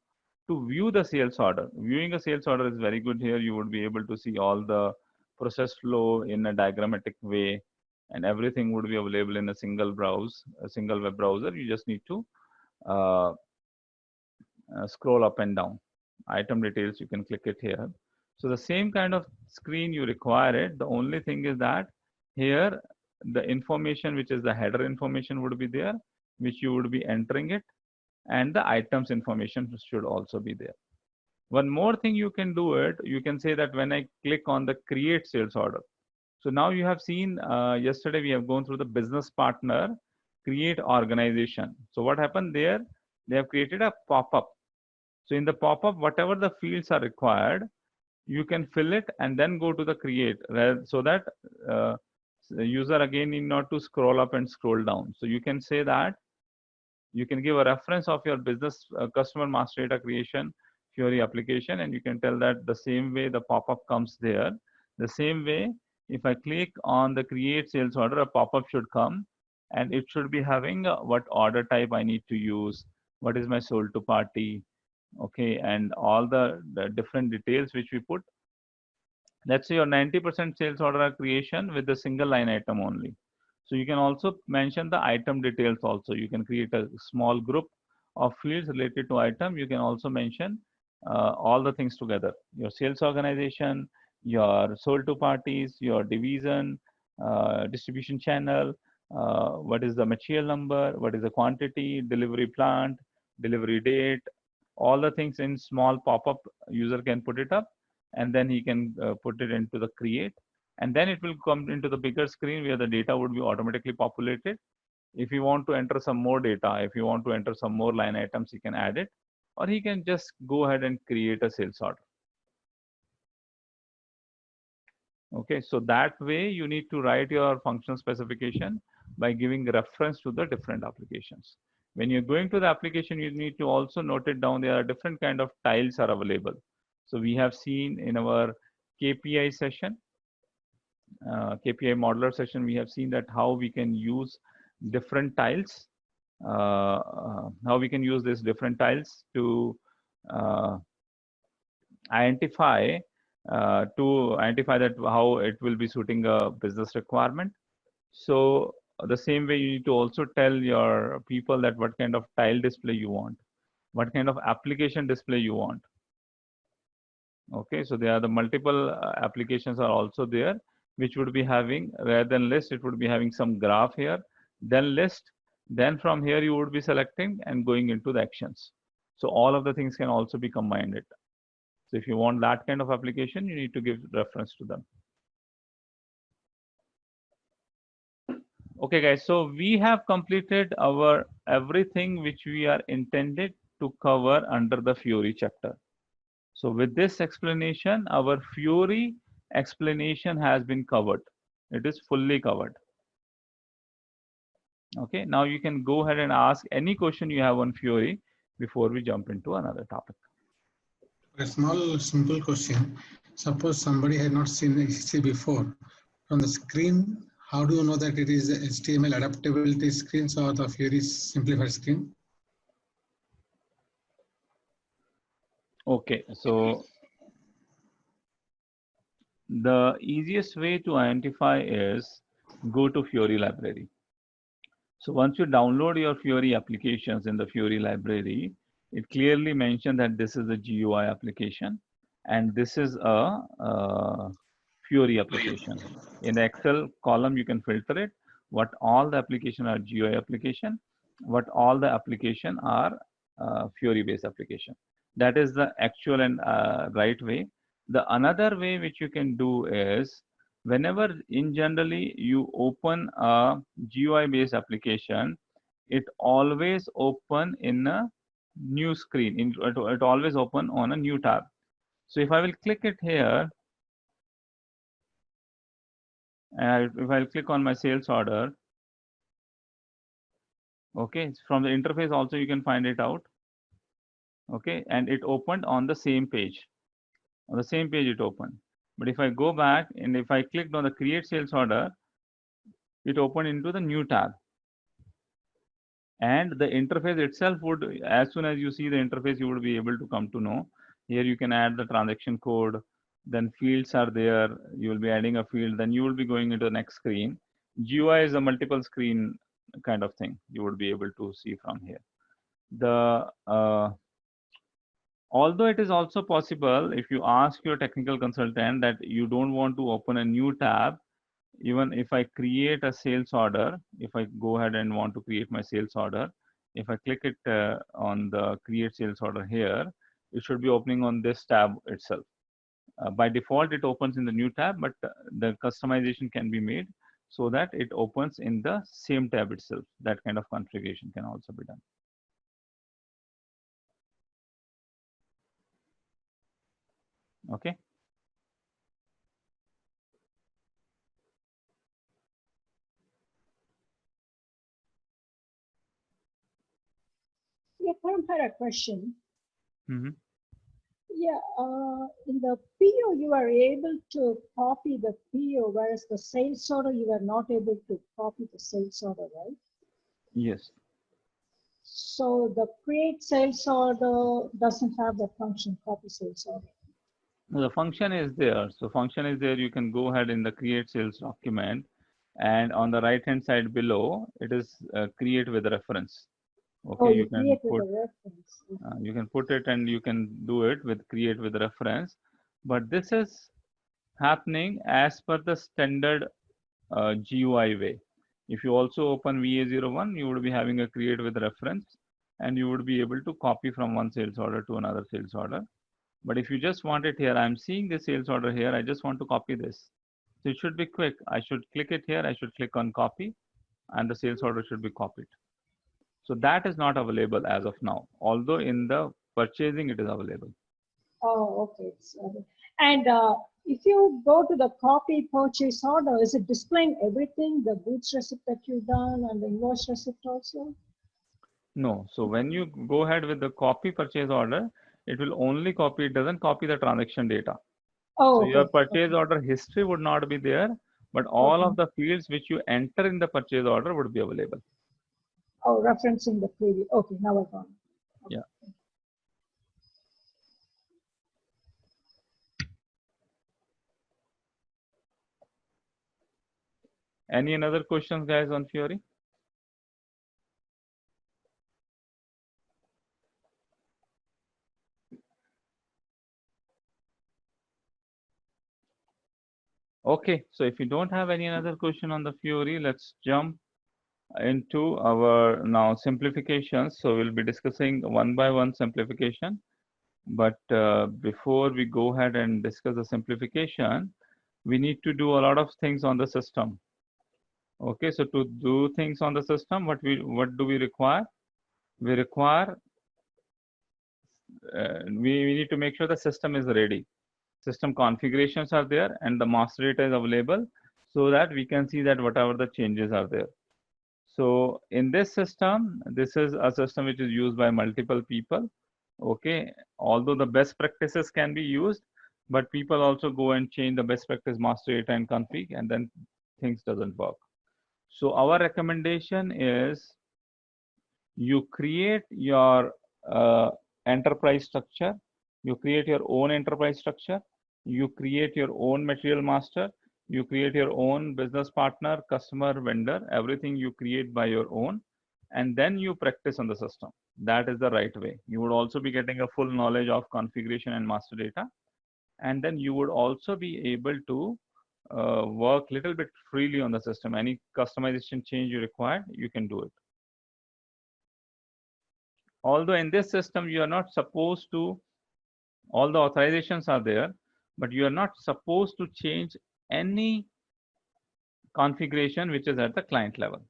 to view the sales order. Viewing a sales order is very good here. You would be able to see all the process flow in a diagrammatic way, and everything would be available in a single web browser. You just need to scroll up and down. Item details, you can click it here. So the same kind of screen you require it. The only thing is that here the information, which is the header information, would be there. which you would be entering it, and the items information should also be there. One more thing you can do it, you can say that when I click on the create sales order. So now you have seen yesterday we have gone through the business partner create organization. So what happened there? They have created a pop-up. So in the pop-up, whatever the fields are required, you can fill it and then go to the create, so that the user again need not to scroll up and scroll down. So you can say that you can give a reference of your business customer master data creation Fiori application, and you can tell that the same way the pop-up comes there. The same way, if I click on the create sales order, a pop-up should come, and it should be having what order type I need to use, what is my sold to party, okay, and all the different details which we put. Let's say your 90% sales order creation with a single line item only. So you can also mention the item details also. You can create a small group of fields related to item. You can also mention all the things together. Your sales organization, your sold to parties, your division, distribution channel, what is the material number, what is the quantity, delivery plant, delivery date, all the things in small pop-up user can put it up, and then he can put it into the create, and then it will come into the bigger screen where the data would be automatically populated. If you want to enter some more data, if you want to enter some more line items, he can add it, or he can just go ahead and create a sales order. Okay, so that way you need to write your function specification by giving reference to the different applications. When you're going to the application, you need to also note it down. There are different kind of tiles are available. So we have seen in our KPI session, KPI modeler session, we have seen that how we can use different tiles, how we can use these different tiles to identify that how it will be suiting a business requirement. So the same way you need to also tell your people that what kind of tile display you want, what kind of application display you want. Okay, so there are the multiple applications are also there, which would be having, rather than list, it would be having some graph here, then list, then from here you would be selecting and going into the actions. So all of the things can also be combined. So if you want that kind of application, you need to give reference to them. Okay guys, so we have completed our everything which we are intended to cover under the Fiori chapter. So with this explanation, our Fiori explanation has been covered. It is fully covered. Okay, now you can go ahead and ask any question you have on Fiori before we jump into another topic. A small, simple question. Suppose somebody had not seen HTML before. From the screen, how do you know that it is the HTML adaptability screens or the Fiori simplified screen? Okay, so the easiest way to identify is go to Fiori library. So once you download your Fiori applications in the Fiori library, it clearly mentioned that this is a GUI application and this is a Fiori application. In the Excel column, you can filter it. What all the application are GUI application, what all the application are Fiori based application. That is the actual and right way. The another way which you can do is, whenever in generally you open a GUI based application, it always open in a new screen. It always open on a new tab. So if I will click it here, and if I'll click on my sales order, okay, from the interface also you can find it out. Okay, and it opened on the same page. On the same page it opened. But if I go back and if I clicked on the create sales order, it opened into the new tab. And the interface itself would, as soon as you see the interface, you would be able to come to know. Here you can add the transaction code, then fields are there, you will be adding a field, then you will be going into the next screen. GUI is a multiple screen kind of thing you would be able to see from here. Although it is also possible, if you ask your technical consultant that you don't want to open a new tab, even if I create a sales order, if I go ahead and want to create my sales order, if I click it on the create sales order here, it should be opening on this tab itself. By default, it opens in the new tab, but the customization can be made so that it opens in the same tab itself. That kind of configuration can also be done. Okay. Yeah, Param had a question. Mm-hmm. Yeah, in the PO, you are able to copy the PO, whereas the sales order, you are not able to copy the sales order, right? Yes. So the create sales order doesn't have the function copy sales order. The function is there. So function is there. You can go ahead in the create sales document, and on the right hand side below, it is create with reference. Okay, Oh, you you can create with put a reference. you can put it and you can do it with create with reference, but this is happening as per the standard GUI way. If you also open VA01, you would be having a create with reference, and you would be able to copy from one sales order to another sales order. But if you just want it here, I'm seeing the sales order here, I just want to copy this. So it should be quick. I should click it here, I should click on copy, and the sales order should be copied. So that is not available as of now, although in the purchasing it is available. Oh, okay. And if you go to the copy purchase order, is it displaying everything, the goods receipt that you've done and the invoice receipt also? No. So when you go ahead with the copy purchase order, it will only copy, it doesn't copy the transaction data. Oh, So okay. your purchase order history would not be there, but all Okay. of the fields which you enter in the purchase order would be available. Oh, referencing the previous. Okay, now I got it. Okay. Yeah. Any another questions, guys, on Fiori? Okay, so if you don't have any other question on the Fiori, let's jump into our now simplifications. So we'll be discussing one by one simplification. But before we go ahead and discuss the simplification, we need to do a lot of things on the system. Okay, so to do things on the system, what do we require? We require we need to make sure the system is ready. System configurations are there and the master data is available so that we can see that whatever the changes are there. So in this system, this is a system which is used by multiple people. Okay, although the best practices can be used, but people also go and change the best practice master data and config, and then things doesn't work. So our recommendation is you create your enterprise structure, you create your own enterprise structure, you create your own material master, you create your own business partner, customer, vendor, everything you create by your own, and then you practice on the system. That is the right way. You would also be getting a full knowledge of configuration and master data, and then you would also be able to work little bit freely on the system. Any customization change you require, you can do it. Although in this system you are not supposed to, all the authorizations are there, but you are not supposed to change any configuration which is at the client level.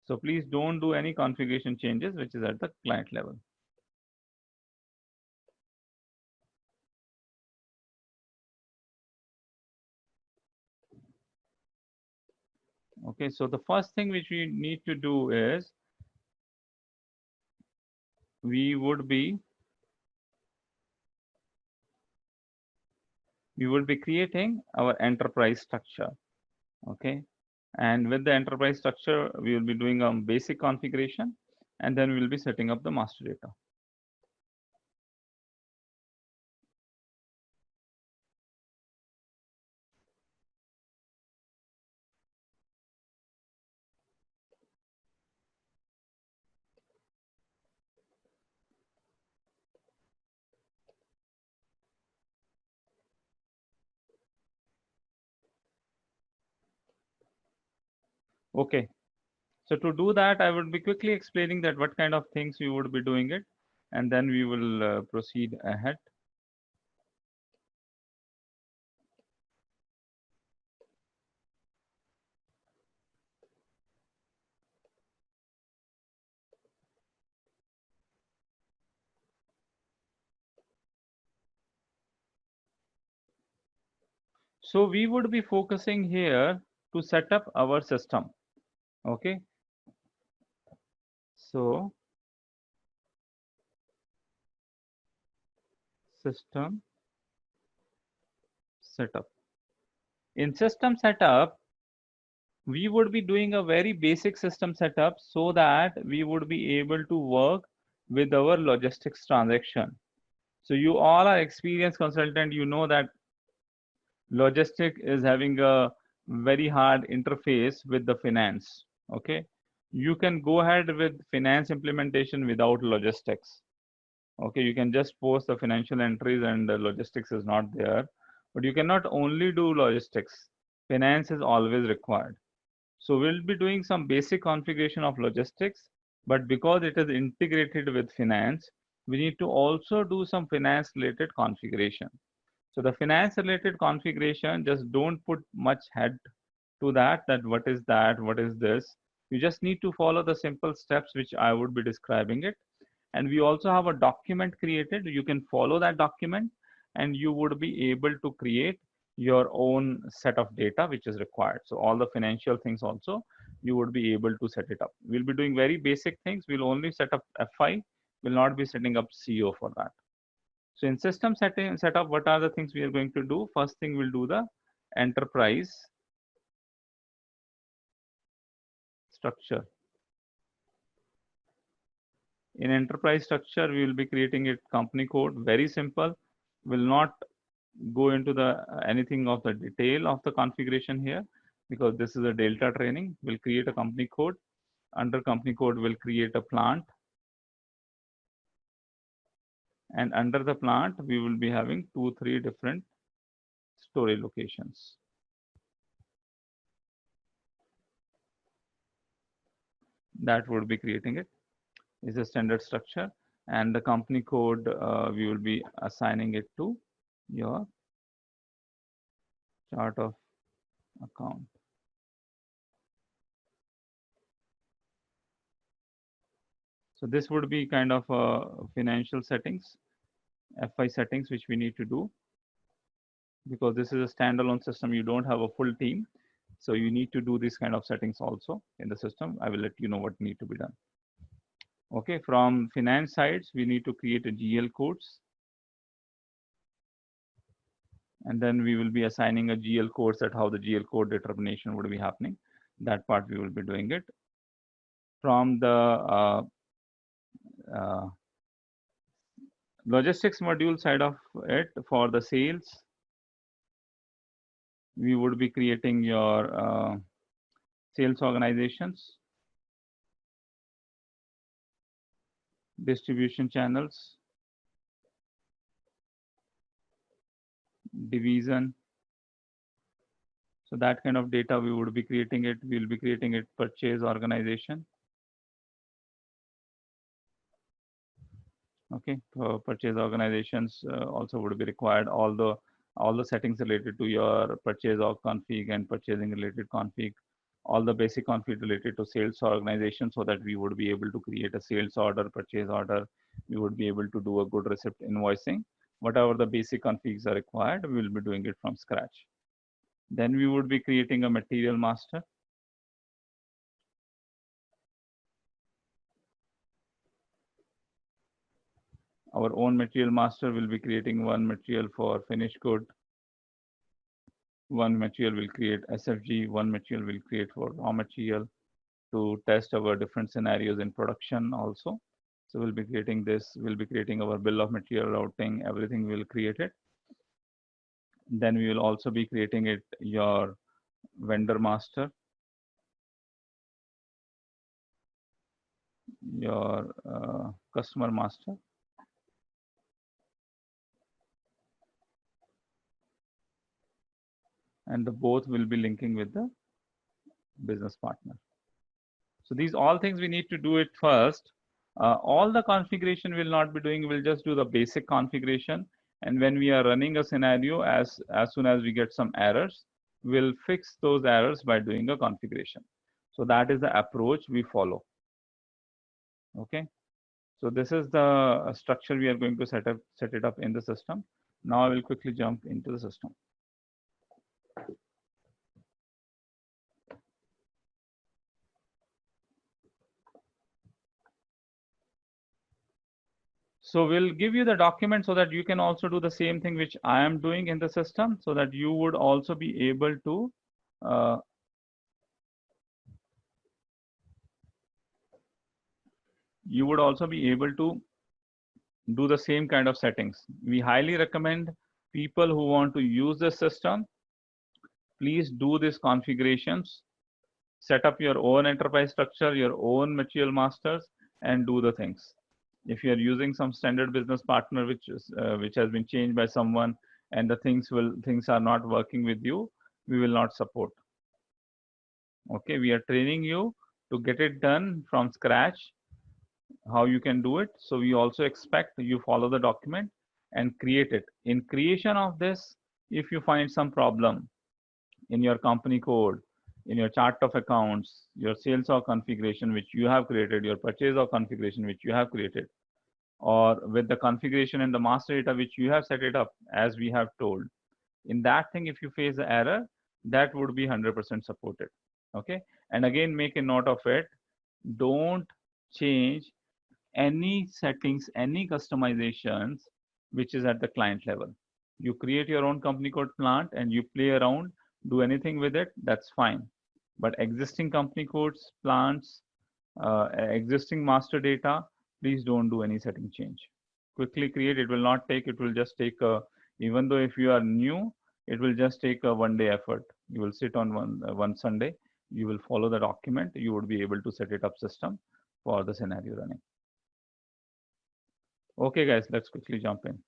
So please don't do any configuration changes which is at the client level. Okay, so the first thing which we need to do is we would be creating our enterprise structure. Okay, and with the enterprise structure we will be doing a basic configuration, and then we will be setting up the master data. Okay. So to do that, I would be quickly explaining that what kind of things we would be doing it, and then we will proceed ahead. So we would be focusing here to set up our system. Okay. So system setup. In system setup, we would be doing a very basic system setup so that we would be able to work with our logistics transaction. So you all are experienced consultant, you know that logistic is having a very hard interface with the finance. Okay. You can go ahead with finance implementation without logistics. Okay, you can just post the financial entries and the logistics is not there, but you cannot only do logistics. Finance is always required. So we'll be doing some basic configuration of logistics, but because it is integrated with finance, we need to also do some finance related configuration. So the finance related configuration, just don't put much head to that what is that, what is this. You just need to follow the simple steps which I would be describing it. And we also have a document created. You can follow that document and you would be able to create your own set of data which is required. So all the financial things also, you would be able to set it up. We'll be doing very basic things. We'll only set up FI, will not be setting up CO for that. So in system setup, what are the things we are going to do? First thing, we'll do the enterprise structure. In enterprise structure, we will be creating a company code, very simple. Will not go into the anything of the detail of the configuration here because this is a Delta training. We'll create a company code. Under company code, we'll create a plant. And under the plant, we will be having 2-3 different storage locations. That would be creating it. Is a standard structure, and the company code we will be assigning it to your chart of account. So this would be kind of financial settings, FI settings, which we need to do because this is a standalone system. You don't have a full team, so you need to do this kind of settings also in the system. I will let you know what need to be done. Okay, from finance sides, we need to create a GL codes. And then we will be assigning a GL codes at how the GL code determination would be happening. That part we will be doing it. From the logistics module side of it, for the sales, we would be creating your sales organizations, distribution channels, division. So that kind of data we would be creating it. We will be creating it purchase organization. Okay, purchase organizations also would be required. All the settings related to your purchase org config and purchasing related config, all the basic config related to sales organization, so that we would be able to create a sales order, purchase order. We would be able to do a good receipt invoicing. Whatever the basic configs are required, we will be doing it from scratch. Then we would be creating a material master. Our own material master will be creating one material for finished good. One material will create SFG, one material will create for raw material to test our different scenarios in production also. So we'll be creating this, we'll be creating our bill of material routing, everything we'll create it. Then we will also be creating it, your vendor master, your customer master. And the both will be linking with the business partner. So these all things we need to do it first. All the configuration will not be doing, we'll just do the basic configuration. And when we are running a scenario, as soon as we get some errors, we'll fix those errors by doing a configuration. So that is the approach we follow. Okay. So this is the structure we are going to set it up in the system. Now I will quickly jump into the system. So we'll give you the document so that you can also do the same thing which I am doing in the system, so that you would also be able to do the same kind of settings. We highly recommend people who want to use this system, please do these configurations, set up your own enterprise structure, your own material masters, and do the things. If you are using some standard business partner which has been changed by someone, and the things are not working with you, we will not support. Okay, we are training you to get it done from scratch, how you can do it. So we also expect you follow the document and create it. In creation of this, if you find some problem in your company code, in your chart of accounts, your sales or configuration which you have created, your purchase or configuration which you have created, or with the configuration and the master data which you have set it up as we have told, in that thing, if you face the error, that would be 100% supported. Okay, and again, make a note of it. Don't change any settings, any customizations which is at the client level. You create your own company code plant and you play around, do anything with it, that's fine. But existing company codes, plants, existing master data, please don't do any setting change. Quickly create, it will not take, it will just take a, even though if you are new, it will just take a one-day effort. You will sit on one Sunday, you will follow the document, you would be able to set it up system for the scenario running. Okay guys, let's quickly jump in.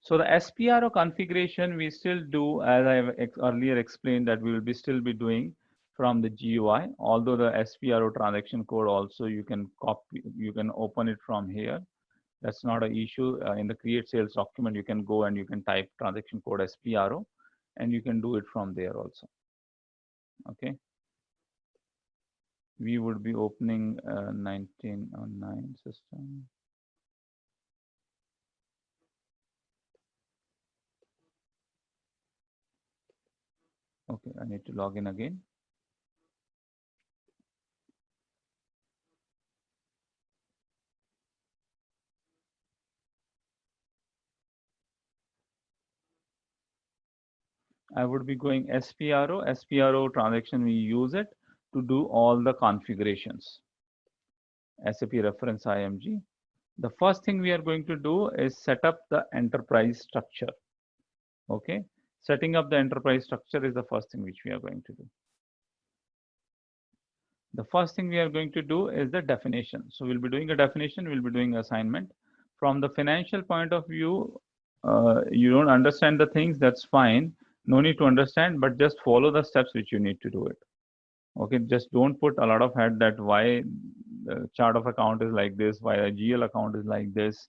So the SPRO configuration we still do, as I have earlier explained, that we will be still be doing from the GUI. Although the SPRO transaction code also you can copy, you can open it from here. That's not an issue. In the create sales document, you can go and you can type transaction code SPRO, and you can do it from there also. Okay. We would be opening 1909 system. Okay, I need to log in again. I would be going SPRO transaction. We use it to do all the configurations. SAP reference IMG. The first thing we are going to do is set up the enterprise structure. Okay, setting up the enterprise structure is the first thing which we are going to do. The first thing we are going to do is the definition. So we'll be doing a definition, we'll be doing assignment. From the financial point of view, you don't understand the things, that's fine. No need to understand, but just follow the steps which you need to do it. Okay, just don't put a lot of head that why the chart of account is like this, why a GL account is like this,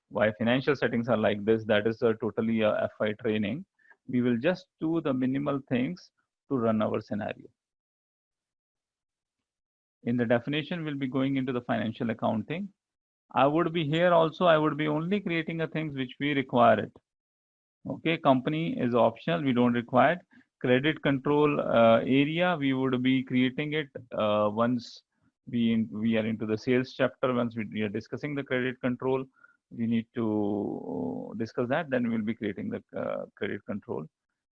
why financial settings are like this. That is totally a FI training. We will just do the minimal things to run our scenario. In the definition, we'll be going into the financial accounting. I would be here also, I would be only creating the things which we require it. Okay, company is optional, we don't require it. Credit control area, we would be creating it once we are into the sales chapter. Once we are discussing the credit control, we need to discuss that, then we'll be creating the credit control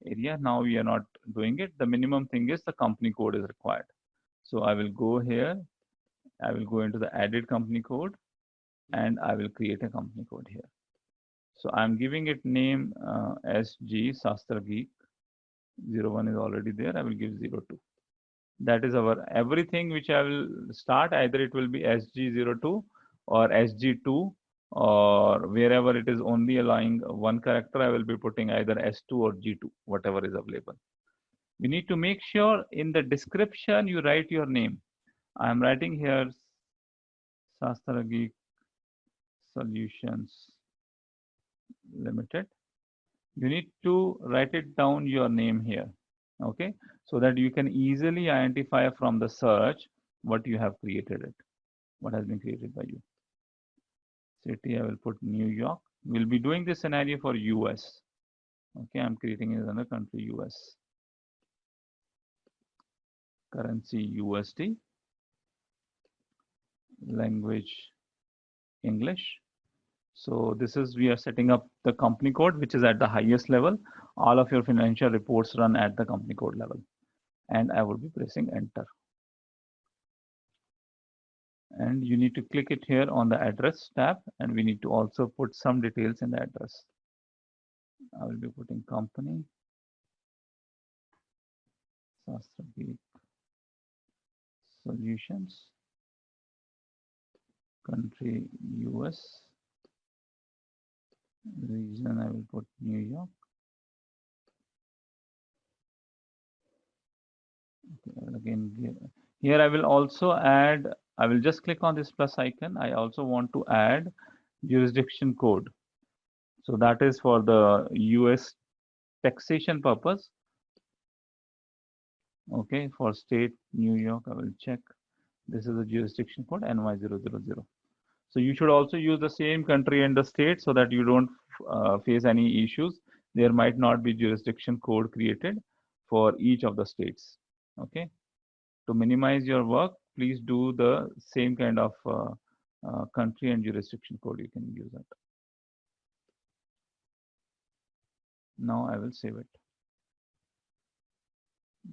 area. Now we are not doing it. The minimum thing is the company code is required. So I will go here, I will go into the added company code, and I will create a company code here. So I'm giving it name SG Sastrageek. 01 is already there. I will give 02. That is our everything which I will start. Either it will be SG02 or SG2 or wherever it is only allowing one character, I will be putting either S2 or G2, whatever is available. We need to make sure in the description you write your name. I am writing here Sastrageek Solutions Limited. You need to write it down your name here, okay, so that you can easily identify from the search what you have created it, what has been created by you. City, I will put New York. We'll be doing this scenario for US. Okay, I'm creating another country, US. Currency USD. Language English. So this is, we are setting up the company code, which is at the highest level. All of your financial reports run at the company code level. And I will be pressing enter. And you need to click it here on the address tab, and we need to also put some details in the address. I will be putting company, Sastrageek Solutions, country US, region I will put New York. Okay, again, here I will also add, I will just click on this plus icon. I also want to add jurisdiction code. So that is for the US taxation purpose. Okay, for state New York, I will check. This is the jurisdiction code NY000. So you should also use the same country and the state so that you don't face any issues. There might not be jurisdiction code created for each of the states. Okay. To minimize your work, please do the same kind of country and jurisdiction code. You can use that. Now I will save it.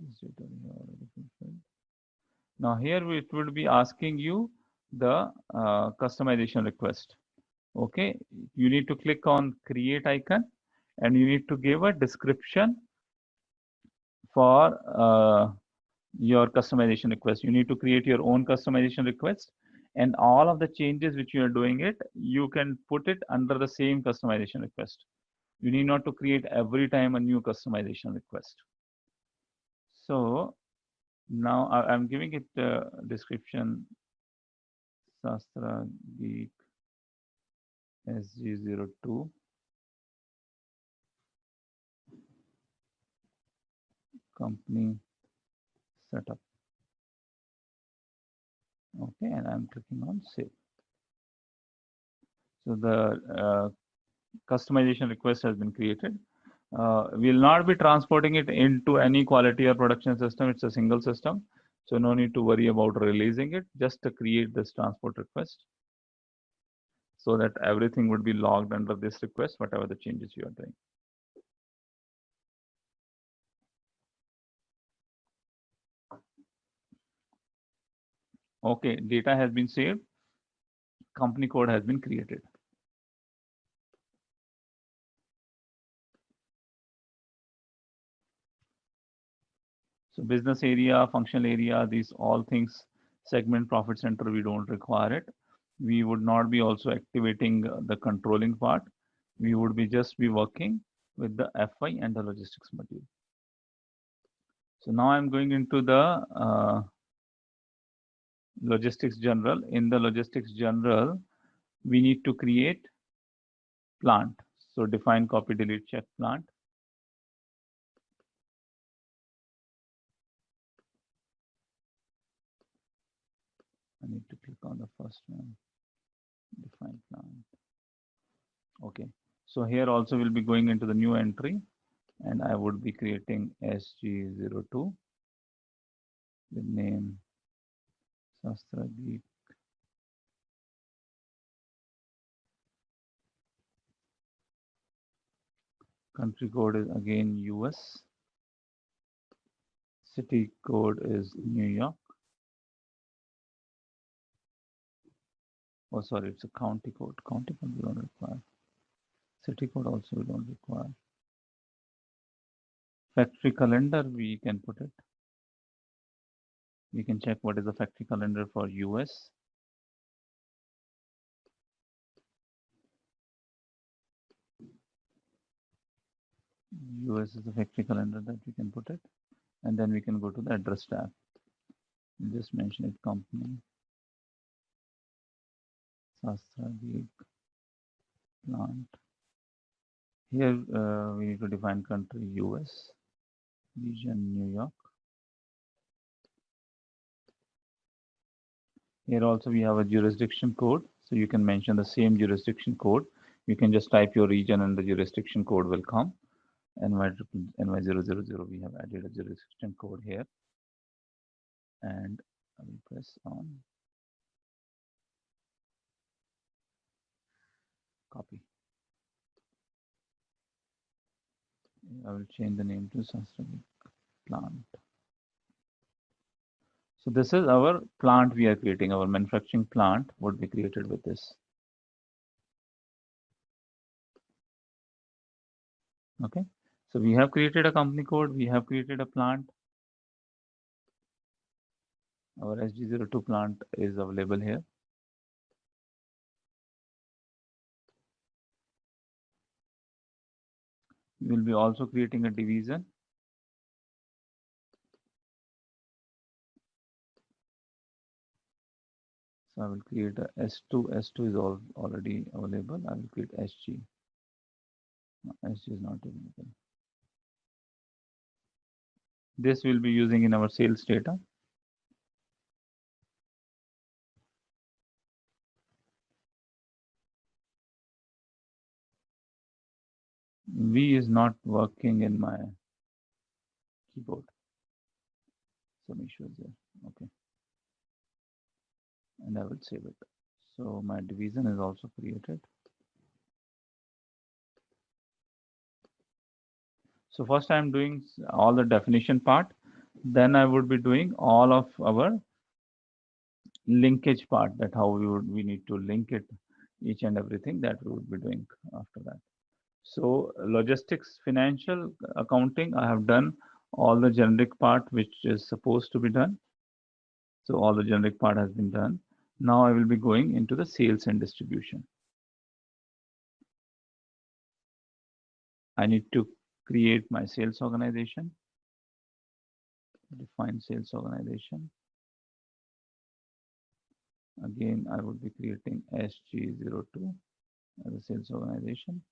This data we have already fulfilled. Now here it would be asking you the customization request. Okay, you need to click on create icon and you need to give a description for your customization request. You need to create your own customization request, and all of the changes which you are doing it, you can put it under the same customization request. You need not to create every time a new customization request. So now I'm giving it a description, Sastrageek SG02 company setup. Okay, and I'm clicking on save. So the customization request has been created. We'll not be transporting it into any quality or production system. It's a single system. So no need to worry about releasing it, just to create this transport request so that everything would be logged under this request, whatever the changes you are doing. Okay, data has been saved. Company code has been created. So business area, functional area, these all things, segment, profit center, we don't require it. We would not be also activating the controlling part. We would be just be working with the FI and the logistics module. So now I'm going into the logistics general. In the logistics general, we need to create plant. So define, copy, delete, check plant. I need to click on the first one, define plant. Okay, so here also we'll be going into the new entry, and I would be creating SG02 with name Sastrageek. Country code is again US. City code is New York. Oh, sorry, it's a county code. County code we don't require. City code also we don't require. Factory calendar, we can put it. We can check what is the factory calendar for US. US is the factory calendar that we can put it, and then we can go to the address tab. We'll just mention it company, Sastrageek, plant. Here we need to define country US, region New York. Here also we have a jurisdiction code, so you can mention the same jurisdiction code. You can just type your region and the jurisdiction code will come. NY000, we have added a jurisdiction code here, and I will press on copy. I will change the name to Sastrageek plant. So this is our plant we are creating. Our manufacturing plant would be created with this. Okay, so we have created a company code, we have created a plant. Our SG02 plant is available here. We will be also creating a division. So I will create a S2. S2 is already available. I will create SG. No, SG is not available. This we'll be using in our sales data. V is not working in my keyboard. Some issues there. Okay. And I will save it. So my division is also created. So first I'm doing all the definition part. Then I would be doing all of our linkage part, that how we need to link it, each and everything that we would be doing after that. So logistics, financial, accounting, I have done all the generic part which is supposed to be done. So all the generic part has been done. Now I will be going into the sales and distribution. I need to create my sales organization, define sales organization. Again, I would be creating SG02 as a sales organization.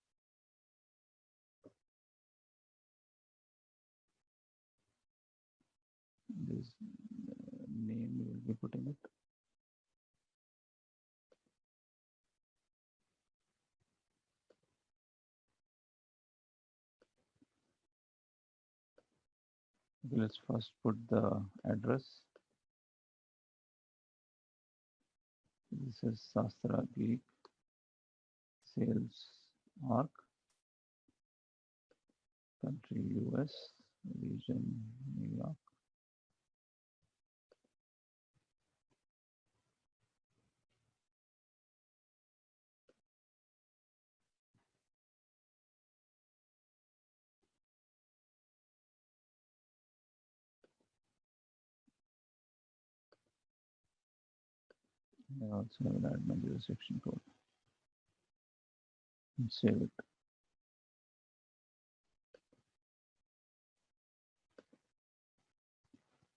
This name we will be putting it. Okay, let's first put the address. This is Sastrageek sales org, country US, region New York. I also will add my jurisdiction code and save it.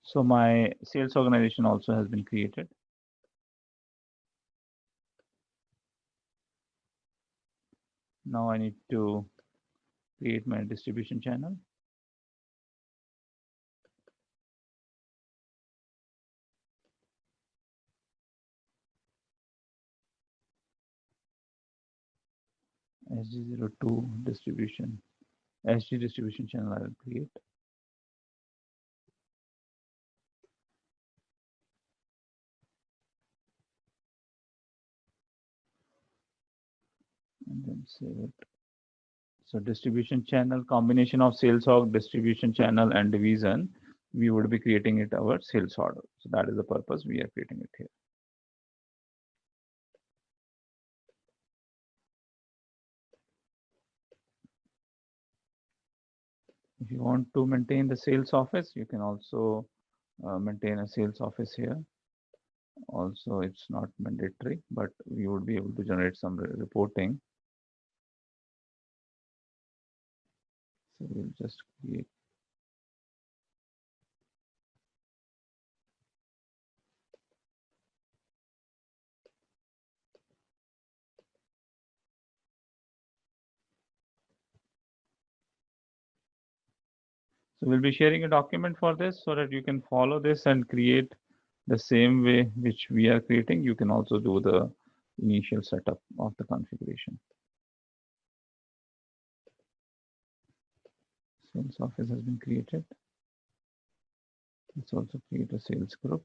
So my sales organization also has been created. Now I need to create my distribution channel. SG02 distribution, SG distribution channel I will create. And then save it. So distribution channel, combination of sales org, distribution channel and division, we would be creating it our sales order. So that is the purpose we are creating it here. If you want to maintain the sales office, you can also maintain a sales office here. Also, it's not mandatory, but we would be able to generate some reporting. So we'll just create. So we'll be sharing a document for this so that you can follow this and create the same way which we are creating. You can also do the initial setup of the configuration. Sales office has been created. Let's also create a sales group.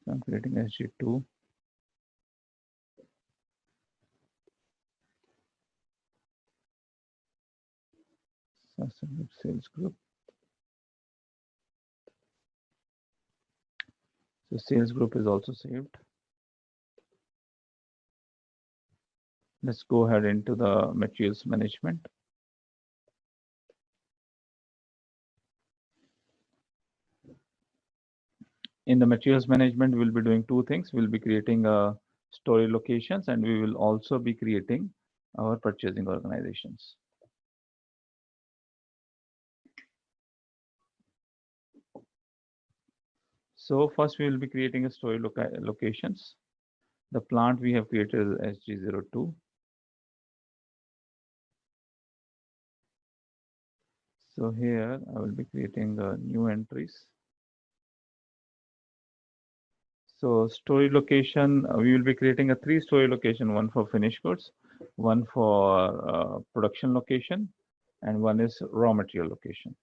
So I'm creating SG2. Sastrageek sales group. So sales group is also saved. Let's go ahead into the materials management. In the materials management, we'll be doing two things. We'll be creating story locations, and we will also be creating our purchasing organizations. So first we will be creating a story locations. The plant we have created is SG02. So here I will be creating new entries. So story location, we will be creating a 3-story location, one for finished goods, one for production location, and one is raw material location.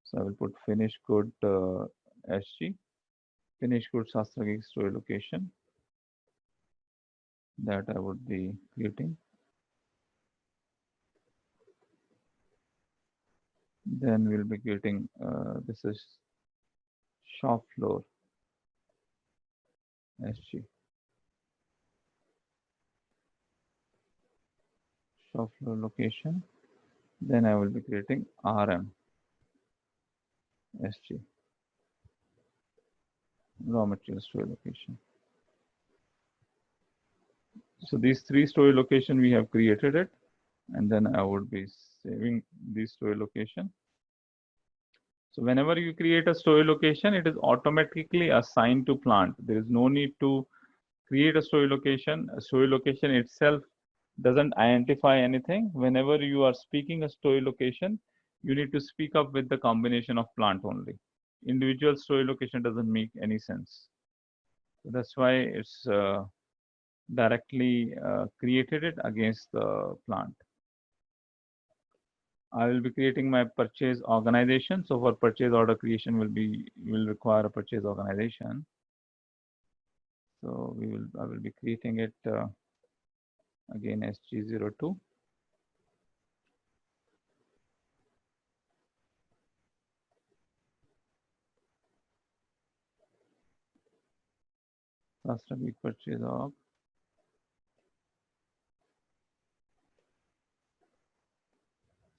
So I will put finished good SG, finished good Sastrageek story location that I would be creating. Then we'll be creating, this is shop floor SG. Shop floor location. Then I will be creating RM SG. Raw material story location. So these 3 story location we have created it, and then I would be saving this story location. So whenever you create a story location, it is automatically assigned to plant. There is no need to create a story location. A story location itself doesn't identify anything. Whenever you are speaking a story location, you need to speak up with the combination of plant only. Individual story location doesn't make any sense. So that's why it's directly created it against the plant. I will be creating my purchase organization. So for purchase order creation will require a purchase organization. So I will be creating it again SG02. Sastrageek purchase org.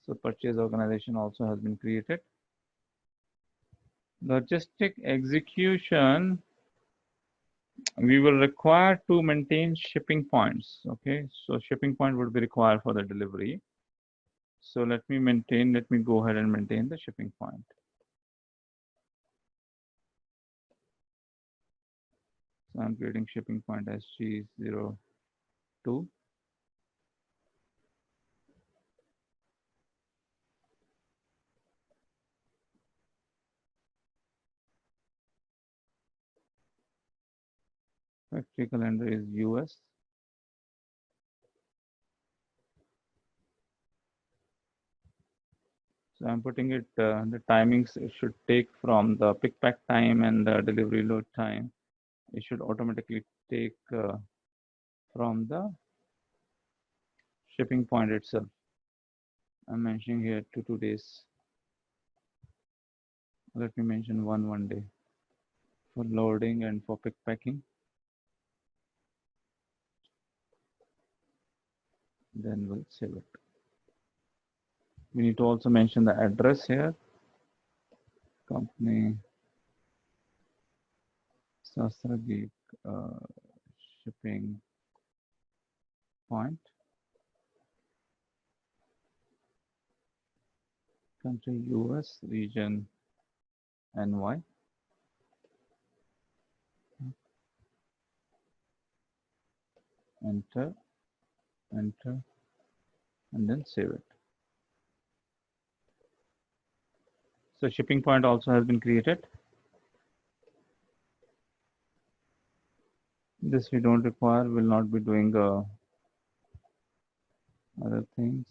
So purchase organization also has been created. Logistic execution, we will require to maintain shipping points. Okay, so shipping point would be required for the delivery. So let me go ahead and maintain the shipping point. So I'm creating shipping point SG02. Factory calendar is US. So I'm putting it, the timings it should take from the pick pack time and the delivery load time. It should automatically take from the shipping point itself. I'm mentioning here 2 days. Let me mention one day for loading and for pick packing. Then we'll save it. We need to also mention the address here. Company Sastrageek shipping point, country US, region NY. Enter, enter, and then save it. So shipping point also has been created. This we don't require, will not be doing other things.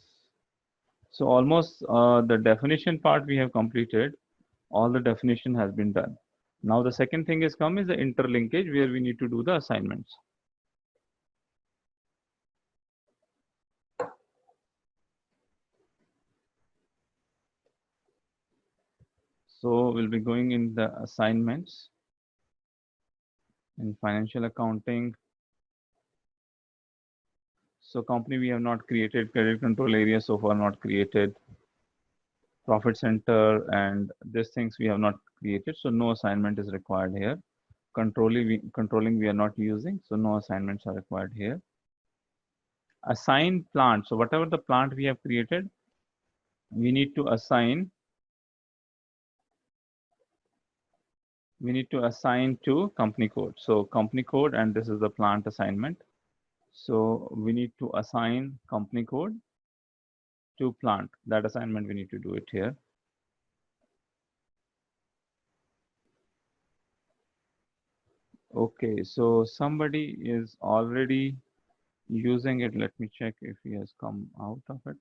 So almost the definition part we have completed. All the definition has been done. Now the second thing is come is the interlinkage where we need to do the assignments. So we'll be going in the assignments in financial accounting. So company we have not created, credit control area so far not created, profit center and these things we have not created. So no assignment is required here. Controlling we are not using, so no assignments are required here. Assign plant. So whatever the plant we have created, we need to assign. We need to assign to company code. So company code, and this is the plant assignment. So we need to assign company code to plant. That assignment we need to do it here. Okay, so somebody is already using it. Let me check if he has come out of it.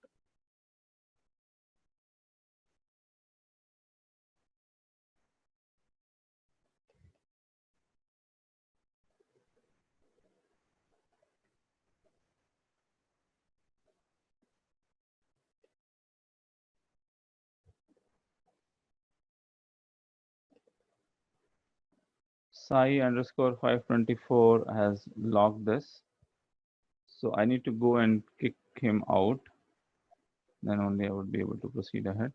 Sai_524 has logged this. So I need to go and kick him out. Then only I would be able to proceed ahead.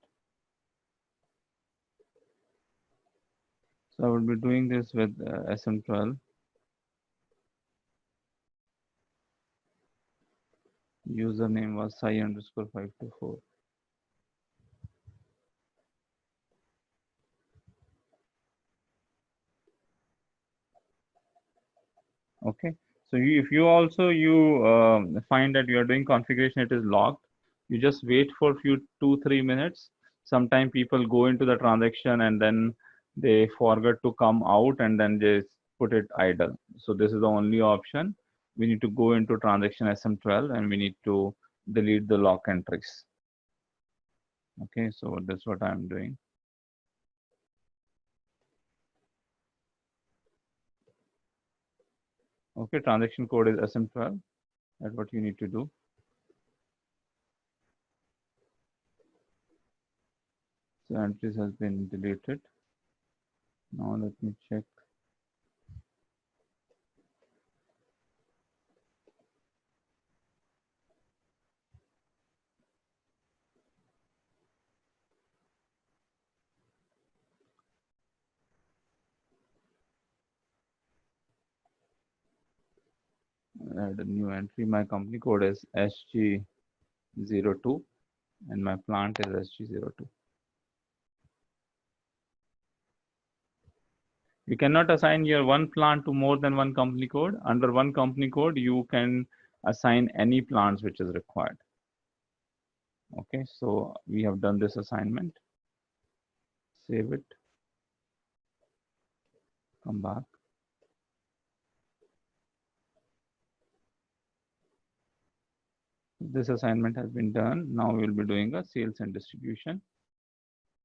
So I will be doing this with SM12. Username was Sai_524. Okay, so if you also find that you are doing configuration, it is logged, you just wait for few 2-3 minutes. Sometimes people go into the transaction and then they forget to come out and then just put it idle. So this is the only option. We need to go into transaction SM12 and we need to delete the lock entries. Okay, so that's what I'm doing. Okay, transaction code is SM12. That's what you need to do. So entries has been deleted. Now let me check. Add a new entry. My company code is SG02 and my plant is SG02. You cannot assign your one plant to more than one company code. Under one company code, you can assign any plants which is required. Okay, so we have done this assignment. Save it. Come back. This assignment has been done. Now we will be doing a sales and distribution.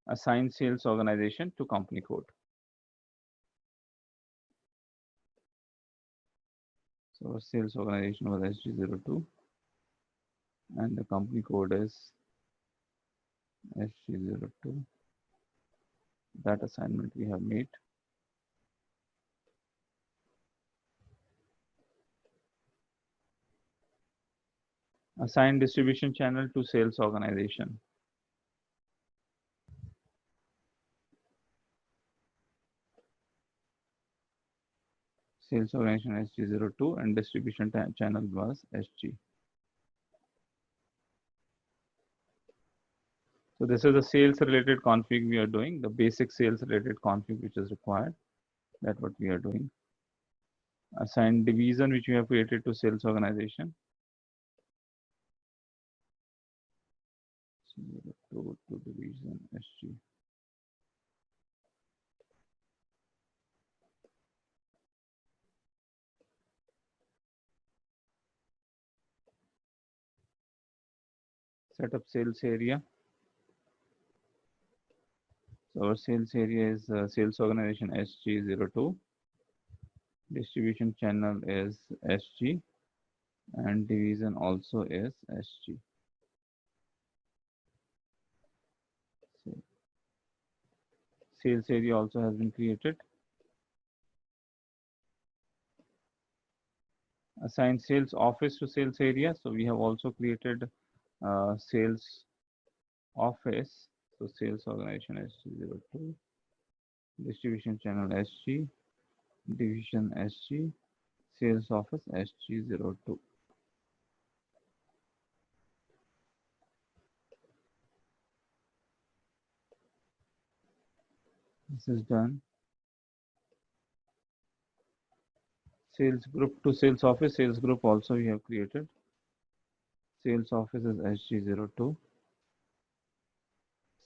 Assign sales organization to company code. So our sales organization was SG02 and the company code is SG02. That assignment we have made. Assign distribution channel to sales organization. Sales organization SG02 and distribution channel was SG. So this is the sales related config we are doing, the basic sales related config which is required. That's what we are doing. Assign division which we have created to sales organization. To division SG. Set up sales area. So our sales area is sales organization SG02. Distribution channel is SG and division also is SG. So sales area also has been created. Assign sales office to sales area. So we have also created sales office. So sales organization SG02, distribution channel SG, division SG, sales office SG02. This is done. Sales group to sales office, sales group also we have created. Sales office is SG02.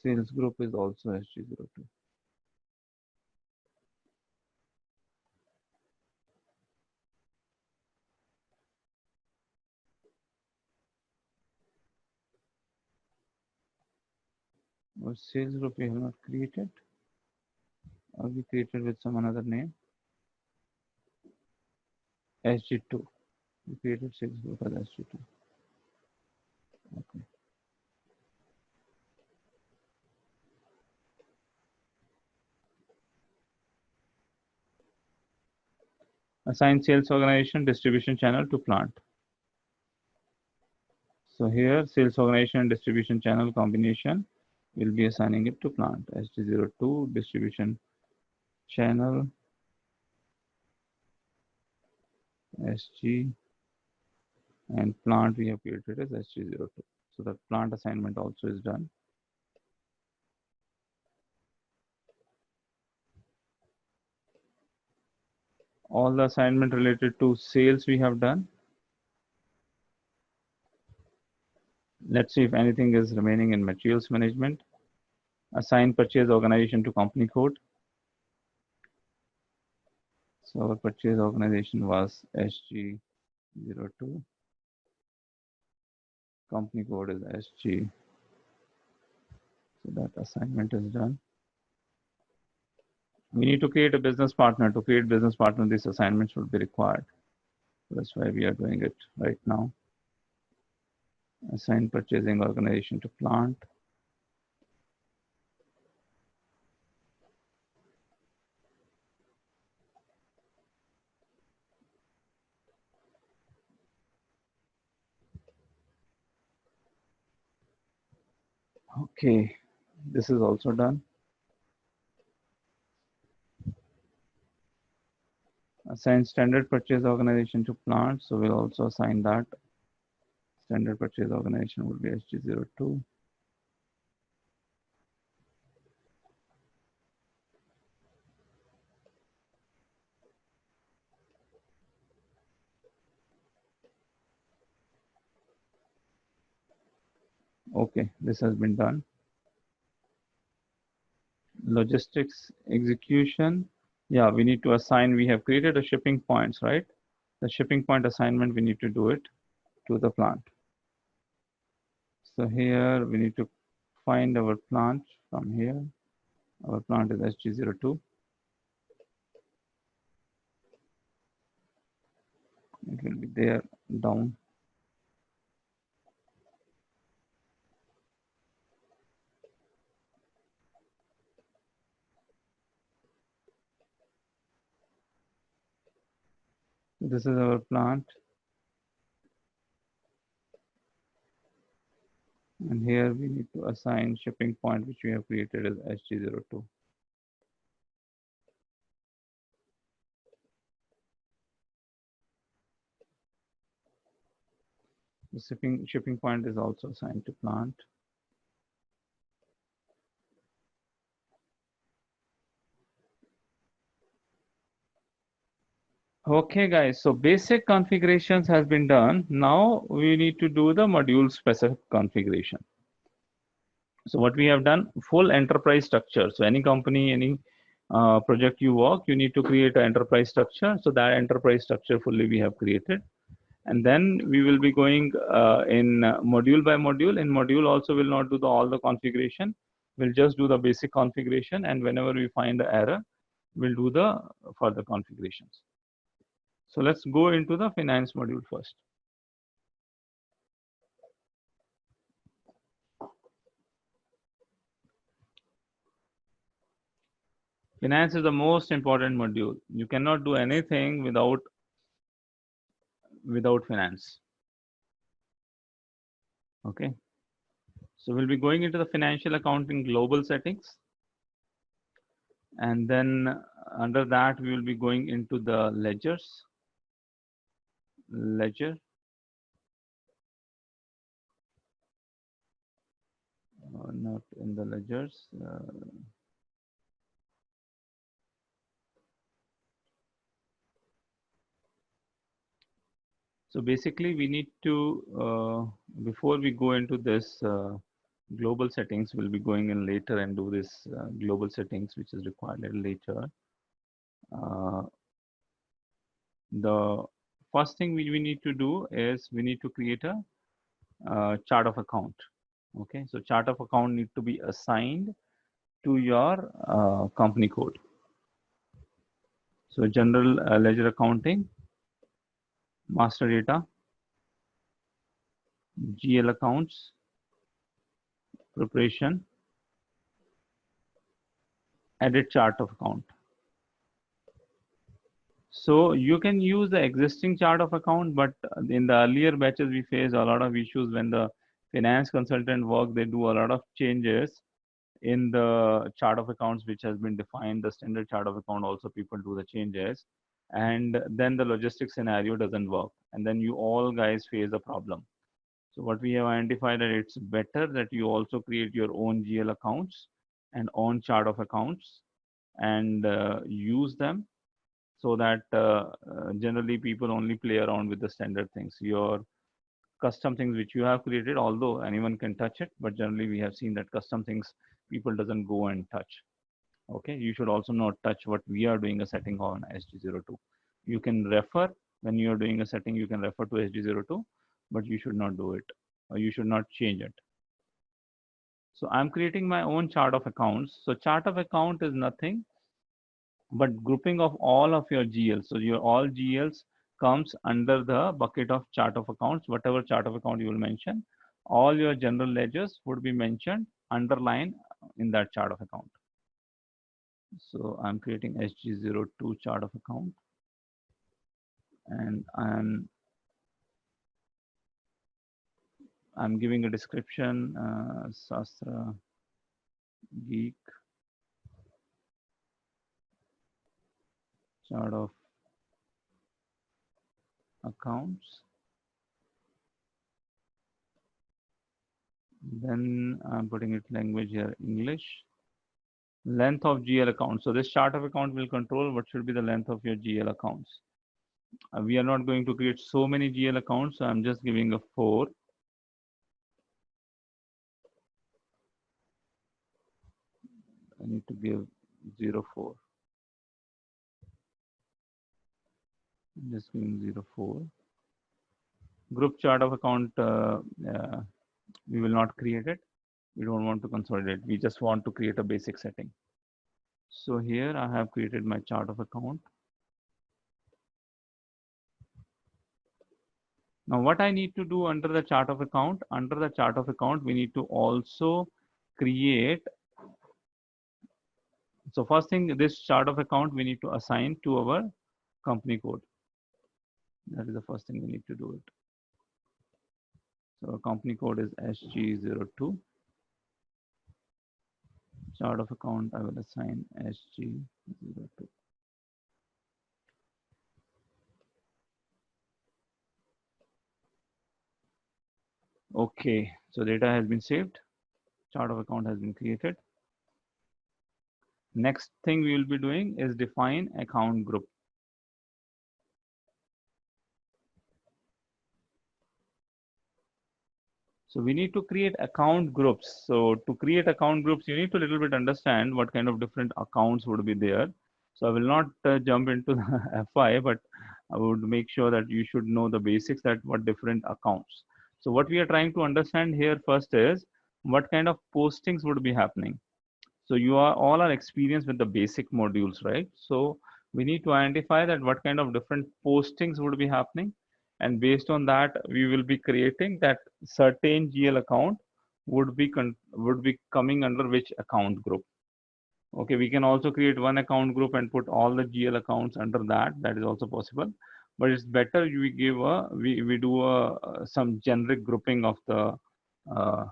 Sales group is also SG02. Or sales group we have not created, or we created with some another name. SG2. We created sales group as SG2. Okay. Assign sales organization distribution channel to plant. So here sales organization and distribution channel combination will be assigning it to plant. SG02 distribution channel SG and plant we have created as SG02. So that plant assignment also is done. All the assignment related to sales we have done. Let's see if anything is remaining in materials management. Assign purchase organization to company code. So our purchase organization was SG02. Company code is SG. So that assignment is done. We need to create a business partner. To create business partner, this assignment should be required. That's why we are doing it right now. Assign purchasing organization to plant. Okay, this is also done. Assign standard purchase organization to plant. So we'll also assign that. Standard purchase organization would be SG02. Okay, this has been done. Logistics execution. Yeah, we need to assign, we have created a shipping points, right? The shipping point assignment, we need to do it to the plant. So here we need to find our plant from here. Our plant is SG02. It will be there down. This is our plant. And here we need to assign shipping point, which we have created as SG02. The shipping point is also assigned to plant. Okay, guys, so basic configurations has been done. Now we need to do the module specific configuration. So what we have done, full enterprise structure. So any company, any project you work, you need to create an enterprise structure. So that enterprise structure fully we have created. And then we will be going in module by module. In module also will not do all the configuration. We'll just do the basic configuration. And whenever we find the error, we'll do the further configurations. So let's go into the finance module first. Finance is the most important module. You cannot do anything without finance. Okay. So we'll be going into the financial accounting global settings. And then under that, we will be going into the ledgers. Ledger. Not in the ledgers. So basically, we need to, before we go into this global settings, we'll be going in later and do this global settings, which is required a little later. The first thing we need to do is we need to create a chart of account. Okay, so chart of account need to be assigned to your company code. So general ledger accounting, master data, GL accounts, preparation, edit chart of account. So you can use the existing chart of account, but in the earlier batches we faced a lot of issues when the finance consultant work, they do a lot of changes in the chart of accounts which has been defined. The standard chart of account also people do the changes, and then the logistics scenario doesn't work, and then you all guys face a problem. So what we have identified that it's better that you also create your own GL accounts and own chart of accounts and use them, so that generally people only play around with the standard things. Your custom things which you have created, although anyone can touch it, but generally we have seen that custom things people doesn't go and touch. Okay, you should also not touch what we are doing a setting on SG02. You can refer when you are doing a setting, you can refer to SG02, but you should not do it, or you should not change it. So I'm creating my own chart of accounts. So chart of account is nothing but grouping of all of your GLs. So your all GLs comes under the bucket of chart of accounts. Whatever chart of account you will mention, all your general ledgers would be mentioned, underline in that chart of account. So I'm creating SG02 chart of account, and I'm giving a description, Sastrageek chart of accounts. Then I'm putting it language here, English. Length of GL account. So this chart of account will control what should be the length of your GL accounts. We are not going to create so many GL accounts, so I'm just giving a 4. I need to give 04. Just giving 04. Group chart of account, we will not create it. We don't want to consolidate. We just want to create a basic setting. So here I have created my chart of account. Now what I need to do under the chart of account, we need to also create. So first thing, this chart of account we need to assign to our company code. That is the first thing we need to do it. So our company code is SG02. Chart of account I will assign SG02. Okay, so data has been saved, chart of account has been created. Next thing we will be doing is define account group. So we need to create account groups. So to create account groups, you need to little bit understand what kind of different accounts would be there. So I will not jump into the FI, but I would make sure that you should know the basics that what different accounts. So what we are trying to understand here first is what kind of postings would be happening. So you are all are experienced with the basic modules, right? So we need to identify that what kind of different postings would be happening, and based on that we will be creating that certain GL account would be coming under which account group. Okay, we can also create one account group and put all the GL accounts under that. That is also possible, but it's better we give a we do a some generic grouping of the uh,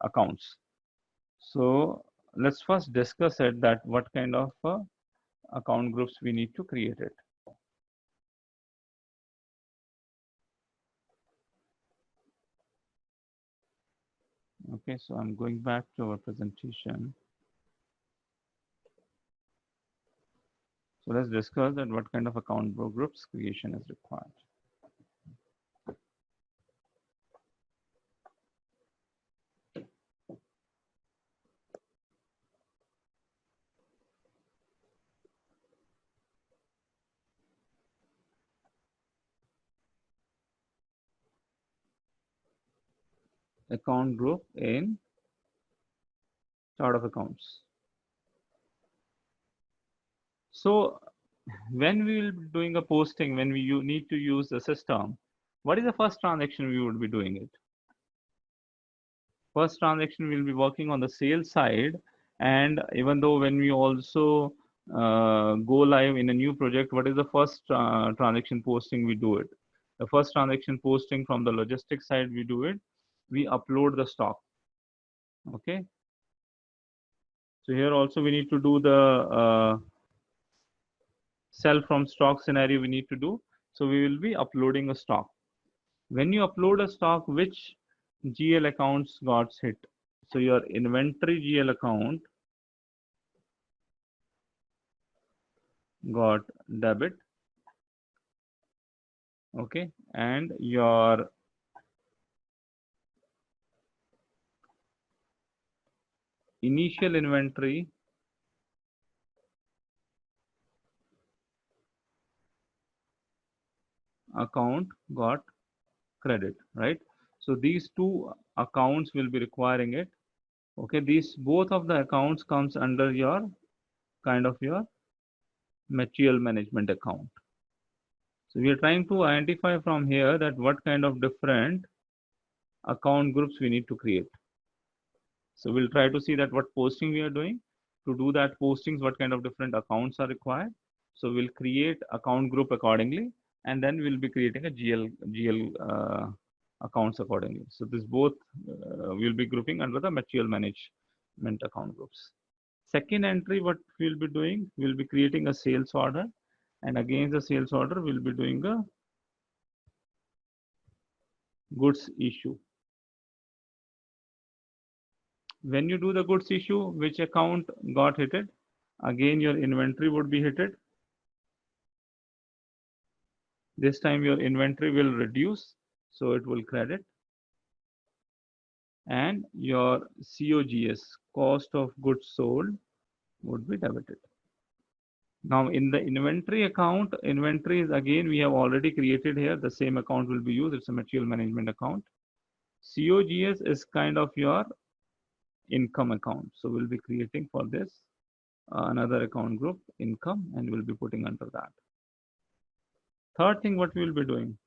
accounts. So let's first discuss it that what kind of account groups we need to create it. Okay, so I'm going back to our presentation. So let's discuss that what kind of account groups creation is required. Account group in chart of accounts. So when we will be doing a posting, when we need to use the system, what is the first transaction we would be doing it? First transaction will be working on the sales side, and even though when we also go live in a new project, what is the first transaction posting we do it? The first transaction posting from the logistics side we do it, we upload the stock. Okay, so here also we need to do the sell from stock scenario we need to do. So we will be uploading a stock. When you upload a stock, which GL accounts got hit? So your inventory GL account got debit. Okay, and your initial inventory account got credit, right? So these two accounts will be requiring it. Okay, these both of the accounts comes under your kind of your material management account. So we are trying to identify from here that what kind of different account groups we need to create. So we'll try to see that what posting we are doing. To do that postings, what kind of different accounts are required. So we'll create account group accordingly, and then we'll be creating a GL accounts accordingly. So this both we'll be grouping under the material management account groups. Second entry, what we'll be doing, we'll be creating a sales order, and against the sales order, we'll be doing a goods issue. When you do the goods issue, which account got hit? Again, your inventory would be hit. This time your inventory will reduce, so it will credit. And your COGS, cost of goods sold, would be debited. Now in the inventory account, inventory is again, we have already created here, the same account will be used, it's a material management account. COGS is kind of your income account. So we'll be creating for this another account group, income, and we'll be putting under that. Third thing, what we will be doing?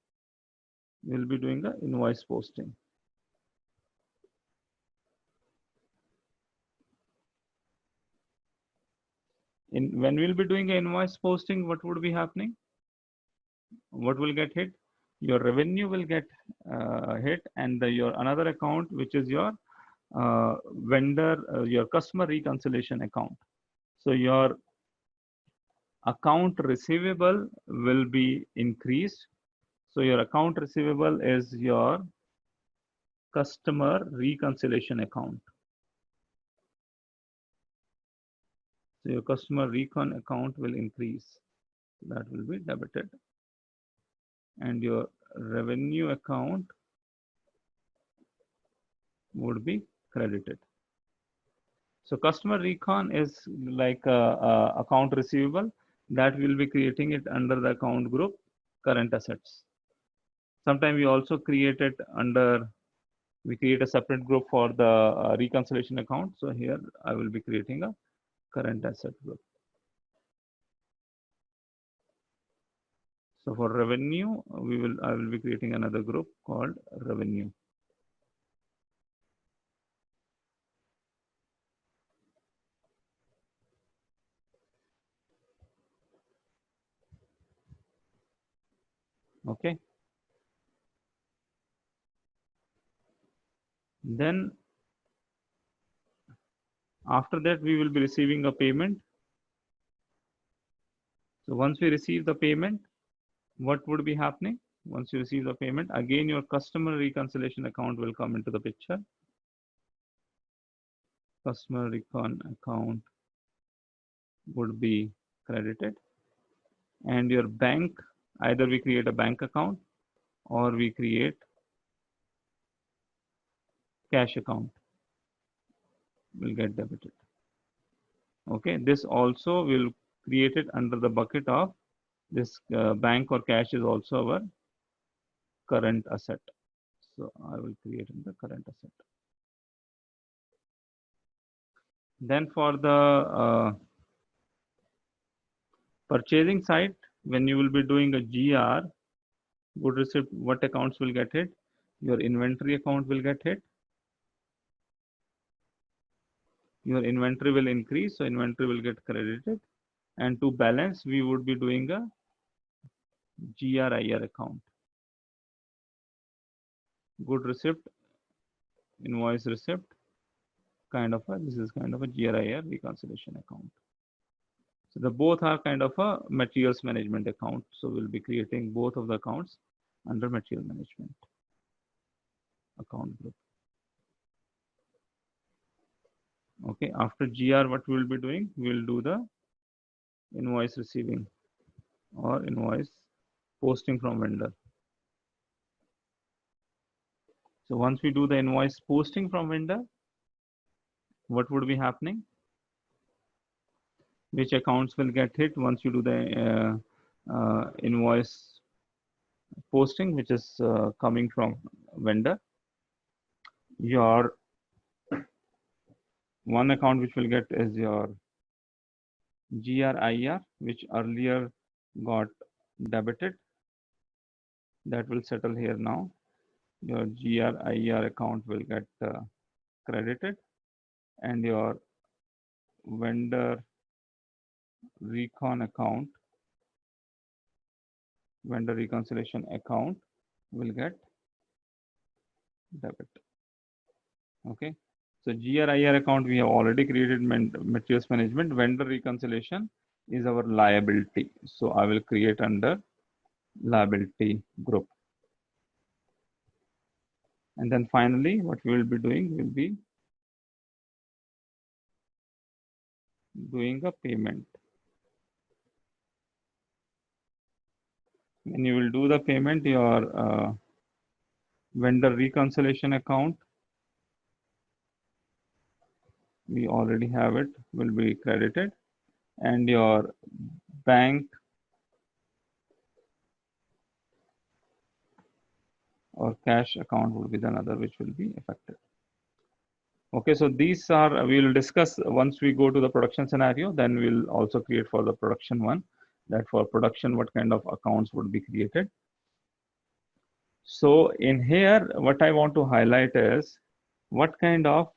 We'll be doing the invoice posting. When we'll be doing an invoice posting, what would be happening? What will get hit? Your revenue will get hit, and your another account, which is your vendor, your customer reconciliation account. So your account receivable will be increased. So your account receivable is your customer reconciliation account. So your customer recon account will increase. That will be debited. And your revenue account would be credited. So customer recon is like a account receivable that will be creating it under the account group current assets. Sometimes we also create it under, we create a separate group for the reconciliation account. So here I will be creating a current asset group. So for revenue, I will be creating another group called revenue. Okay. Then after that, we will be receiving a payment. So once we receive the payment, what would be happening? Once you receive the payment, again, your customer reconciliation account will come into the picture. Customer recon account would be credited. And your bank, either we create a bank account or we create cash account, will get debited. Okay, this also will create it under the bucket of this bank or cash is also our current asset. So I will create in the current asset. Then for the purchasing side, when you will be doing a GR, good receipt, what accounts will get hit? Your inventory account will get hit. Your inventory will increase, so inventory will get credited. And to balance, we would be doing a GRIR account. Good receipt, invoice receipt, this is kind of a GRIR reconciliation account. So the both are kind of a materials management account. So we'll be creating both of the accounts under material management account group. Okay, after GR, what we will be doing? We'll do the invoice receiving or invoice posting from vendor. So once we do the invoice posting from vendor, what would be happening? Which accounts will get hit once you do the invoice posting, which is coming from vendor? Your one account which will get is your GRIR, which earlier got debited. That will settle here now. Your GRIR account will get credited, and your vendor recon account, vendor reconciliation account will get debit. Okay, so GRIR account we have already created materials management. Vendor reconciliation is our liability, so I will create under liability group. And then finally, what we will be doing will be doing a payment. When you will do the payment, your vendor reconciliation account, we already have it, will be credited, and your bank or cash account will be the another which will be affected. Okay, so these are, we will discuss once we go to the production scenario, then we'll also create for the production one, that for production, what kind of accounts would be created. So in here, what I want to highlight is what kind of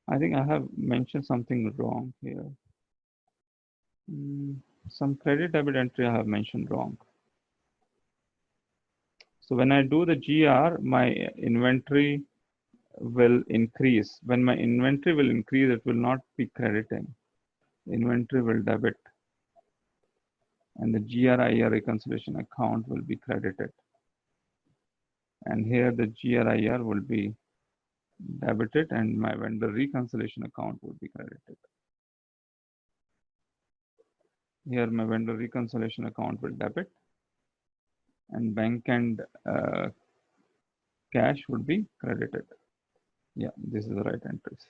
I think I have mentioned something wrong here. Some credit debit entry I have mentioned wrong. So when I do the GR, my inventory will increase. When my inventory will increase, it will not be crediting. Inventory will debit, and the GRIR reconciliation account will be credited. And here the GRIR will be debited and my vendor reconciliation account will be credited. Here my vendor reconciliation account will debit and bank and cash would be credited. Yeah, this is the right entries.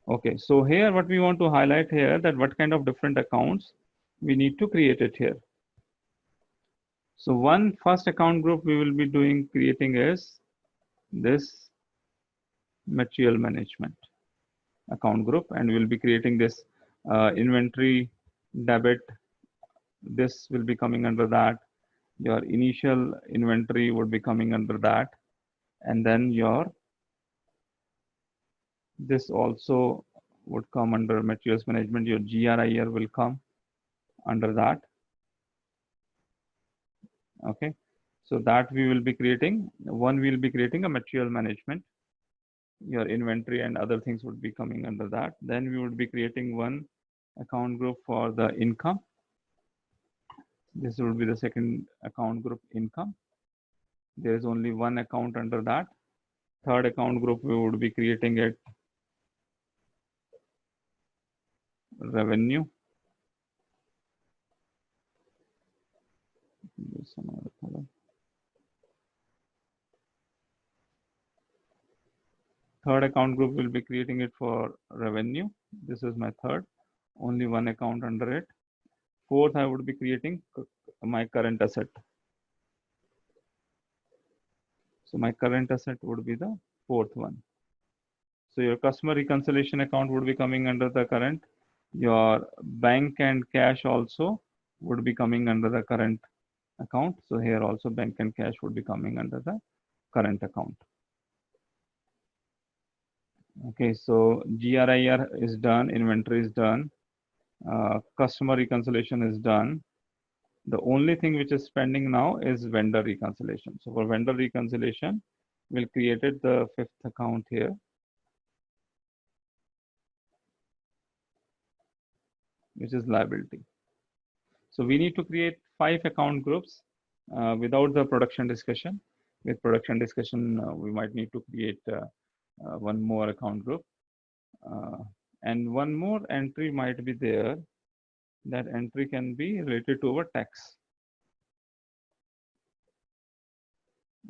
Okay, so here what we want to highlight here, that what kind of different accounts we need to create it here. So one first account group we will be doing creating is this material management account group, and we'll be creating this inventory debit. This will be coming under that. Your initial inventory would be coming under that, and then your this also would come under materials management. Your GRIR will come under that. Okay, so that we will be creating one. We will be creating a material management. Your inventory and other things would be coming under that. Then we would be creating one account group for the income. This would be the second account group, income. There is only one account under that. Third account group we would be creating it revenue. Third account group will be creating it for revenue. This is my third, only one account under it. Fourth, I would be creating my current asset. So my current asset would be the fourth one. So your customer reconciliation account would be coming under the current. Your bank and cash also would be coming under the current account. So here also bank and cash would be coming under the current account. Okay, so GRIR is done, inventory is done, customer reconciliation is done. The only thing which is pending now is vendor reconciliation. So for vendor reconciliation, we'll create the fifth account here. Which is liability. So we need to create 5 account groups without the production discussion. With production discussion, we might need to create one more account group. And one more entry might be there. That entry can be related to our tax.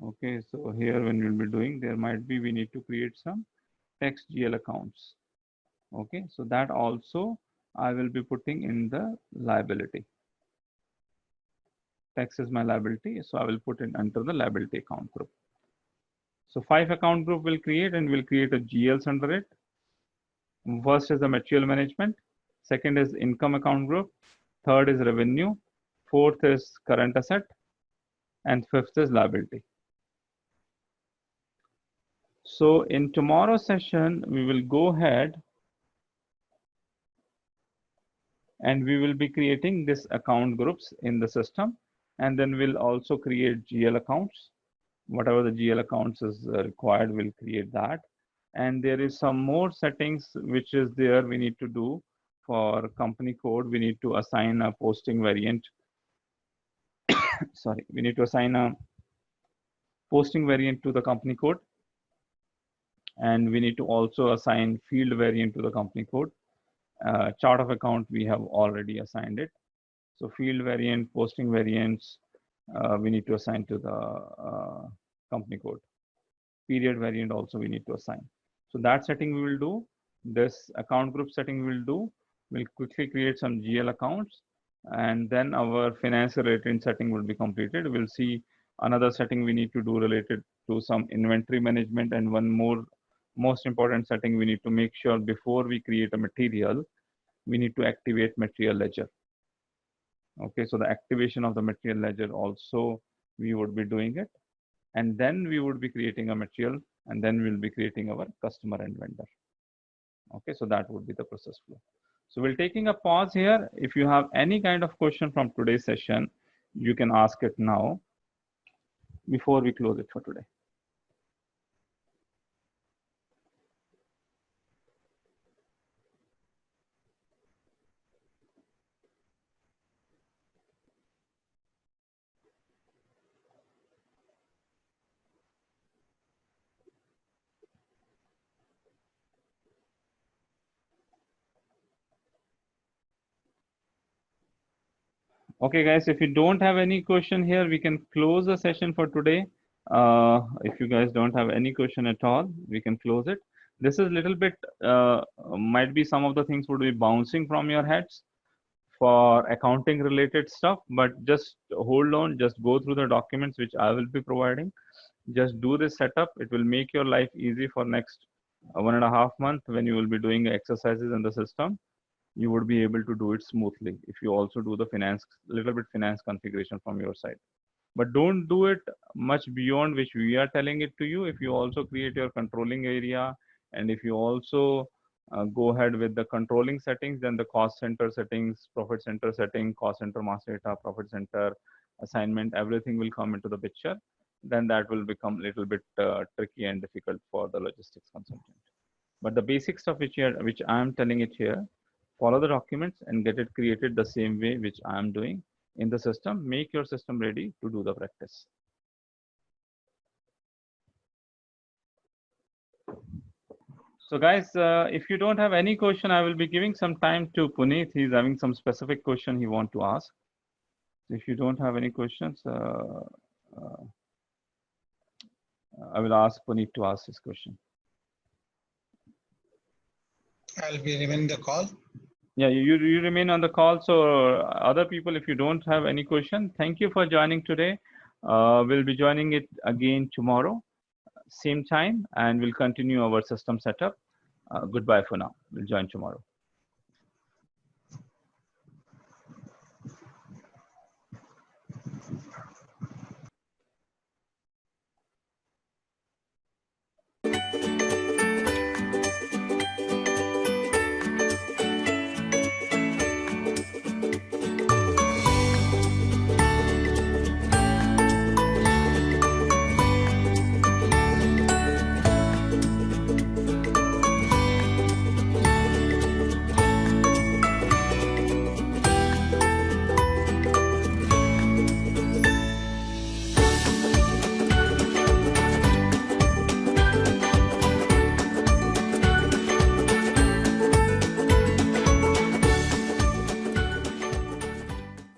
Okay, so here when we'll be doing, there might be, we need to create some tax GL accounts. Okay, so that also I will be putting in the liability. Tax is my liability, so I will put it under the liability account group. So 5 account group will create, and we'll create a GLs under it. First is the material management. Second is income account group. Third is revenue. Fourth is current asset. And fifth is liability. So in tomorrow's session, we will go ahead and we will be creating this account groups in the system. And then we'll also create GL accounts. Whatever the GL accounts is required, we'll create that. And there is some more settings which is there we need to do for company code. We need to assign a posting variant. Sorry, we need to assign a posting variant to the company code. And we need to also assign field variant to the company code. Chart of account, we have already assigned it. So field variant, posting variants, we need to assign to the company code. Period variant also we need to assign. So that setting we will do. This account group setting we will do. We'll quickly create some GL accounts, and then our finance related setting will be completed. We'll see another setting we need to do related to some inventory management, and one more most important setting we need to make sure before we create a material, we need to activate material ledger. Okay, so the activation of the material ledger also we would be doing it, and then we would be creating a material, and then we'll be creating our customer and vendor. Okay, so that would be the process flow. So we're taking a pause here. If you have any kind of question from today's session, you can ask it now. before we close it for today? Okay, guys, if you don't have any question here, we can close the session for today. If you guys don't have any question at all, we can close it. This is a little bit, might be some of the things would be bouncing from your heads for accounting related stuff, but just hold on, just go through the documents which I will be providing. Just do this setup. It will make your life easy for next 1.5 months when you will be doing exercises in the system. You would be able to do it smoothly if you also do the finance, little bit finance configuration from your side. But don't do it much beyond which we are telling it to you. If you also create your controlling area, and if you also go ahead with the controlling settings, then the cost center settings, profit center setting, cost center master data, profit center assignment, everything will come into the picture. Then that will become a little bit tricky and difficult for the logistics consultant. But the basic stuff which I am telling it here, follow the documents and get it created the same way which I am doing in the system. Make your system ready to do the practice. So guys, if you don't have any question, I will be giving some time to Puneet. He's having some specific question he want to ask. If you don't have any questions, I will ask Puneet to ask his question. I'll be remaining the call. Yeah, you remain on the call. So other people, if you don't have any question, thank you for joining today. We'll be joining it again tomorrow, same time, and we'll continue our system setup. Goodbye for now. We'll join tomorrow.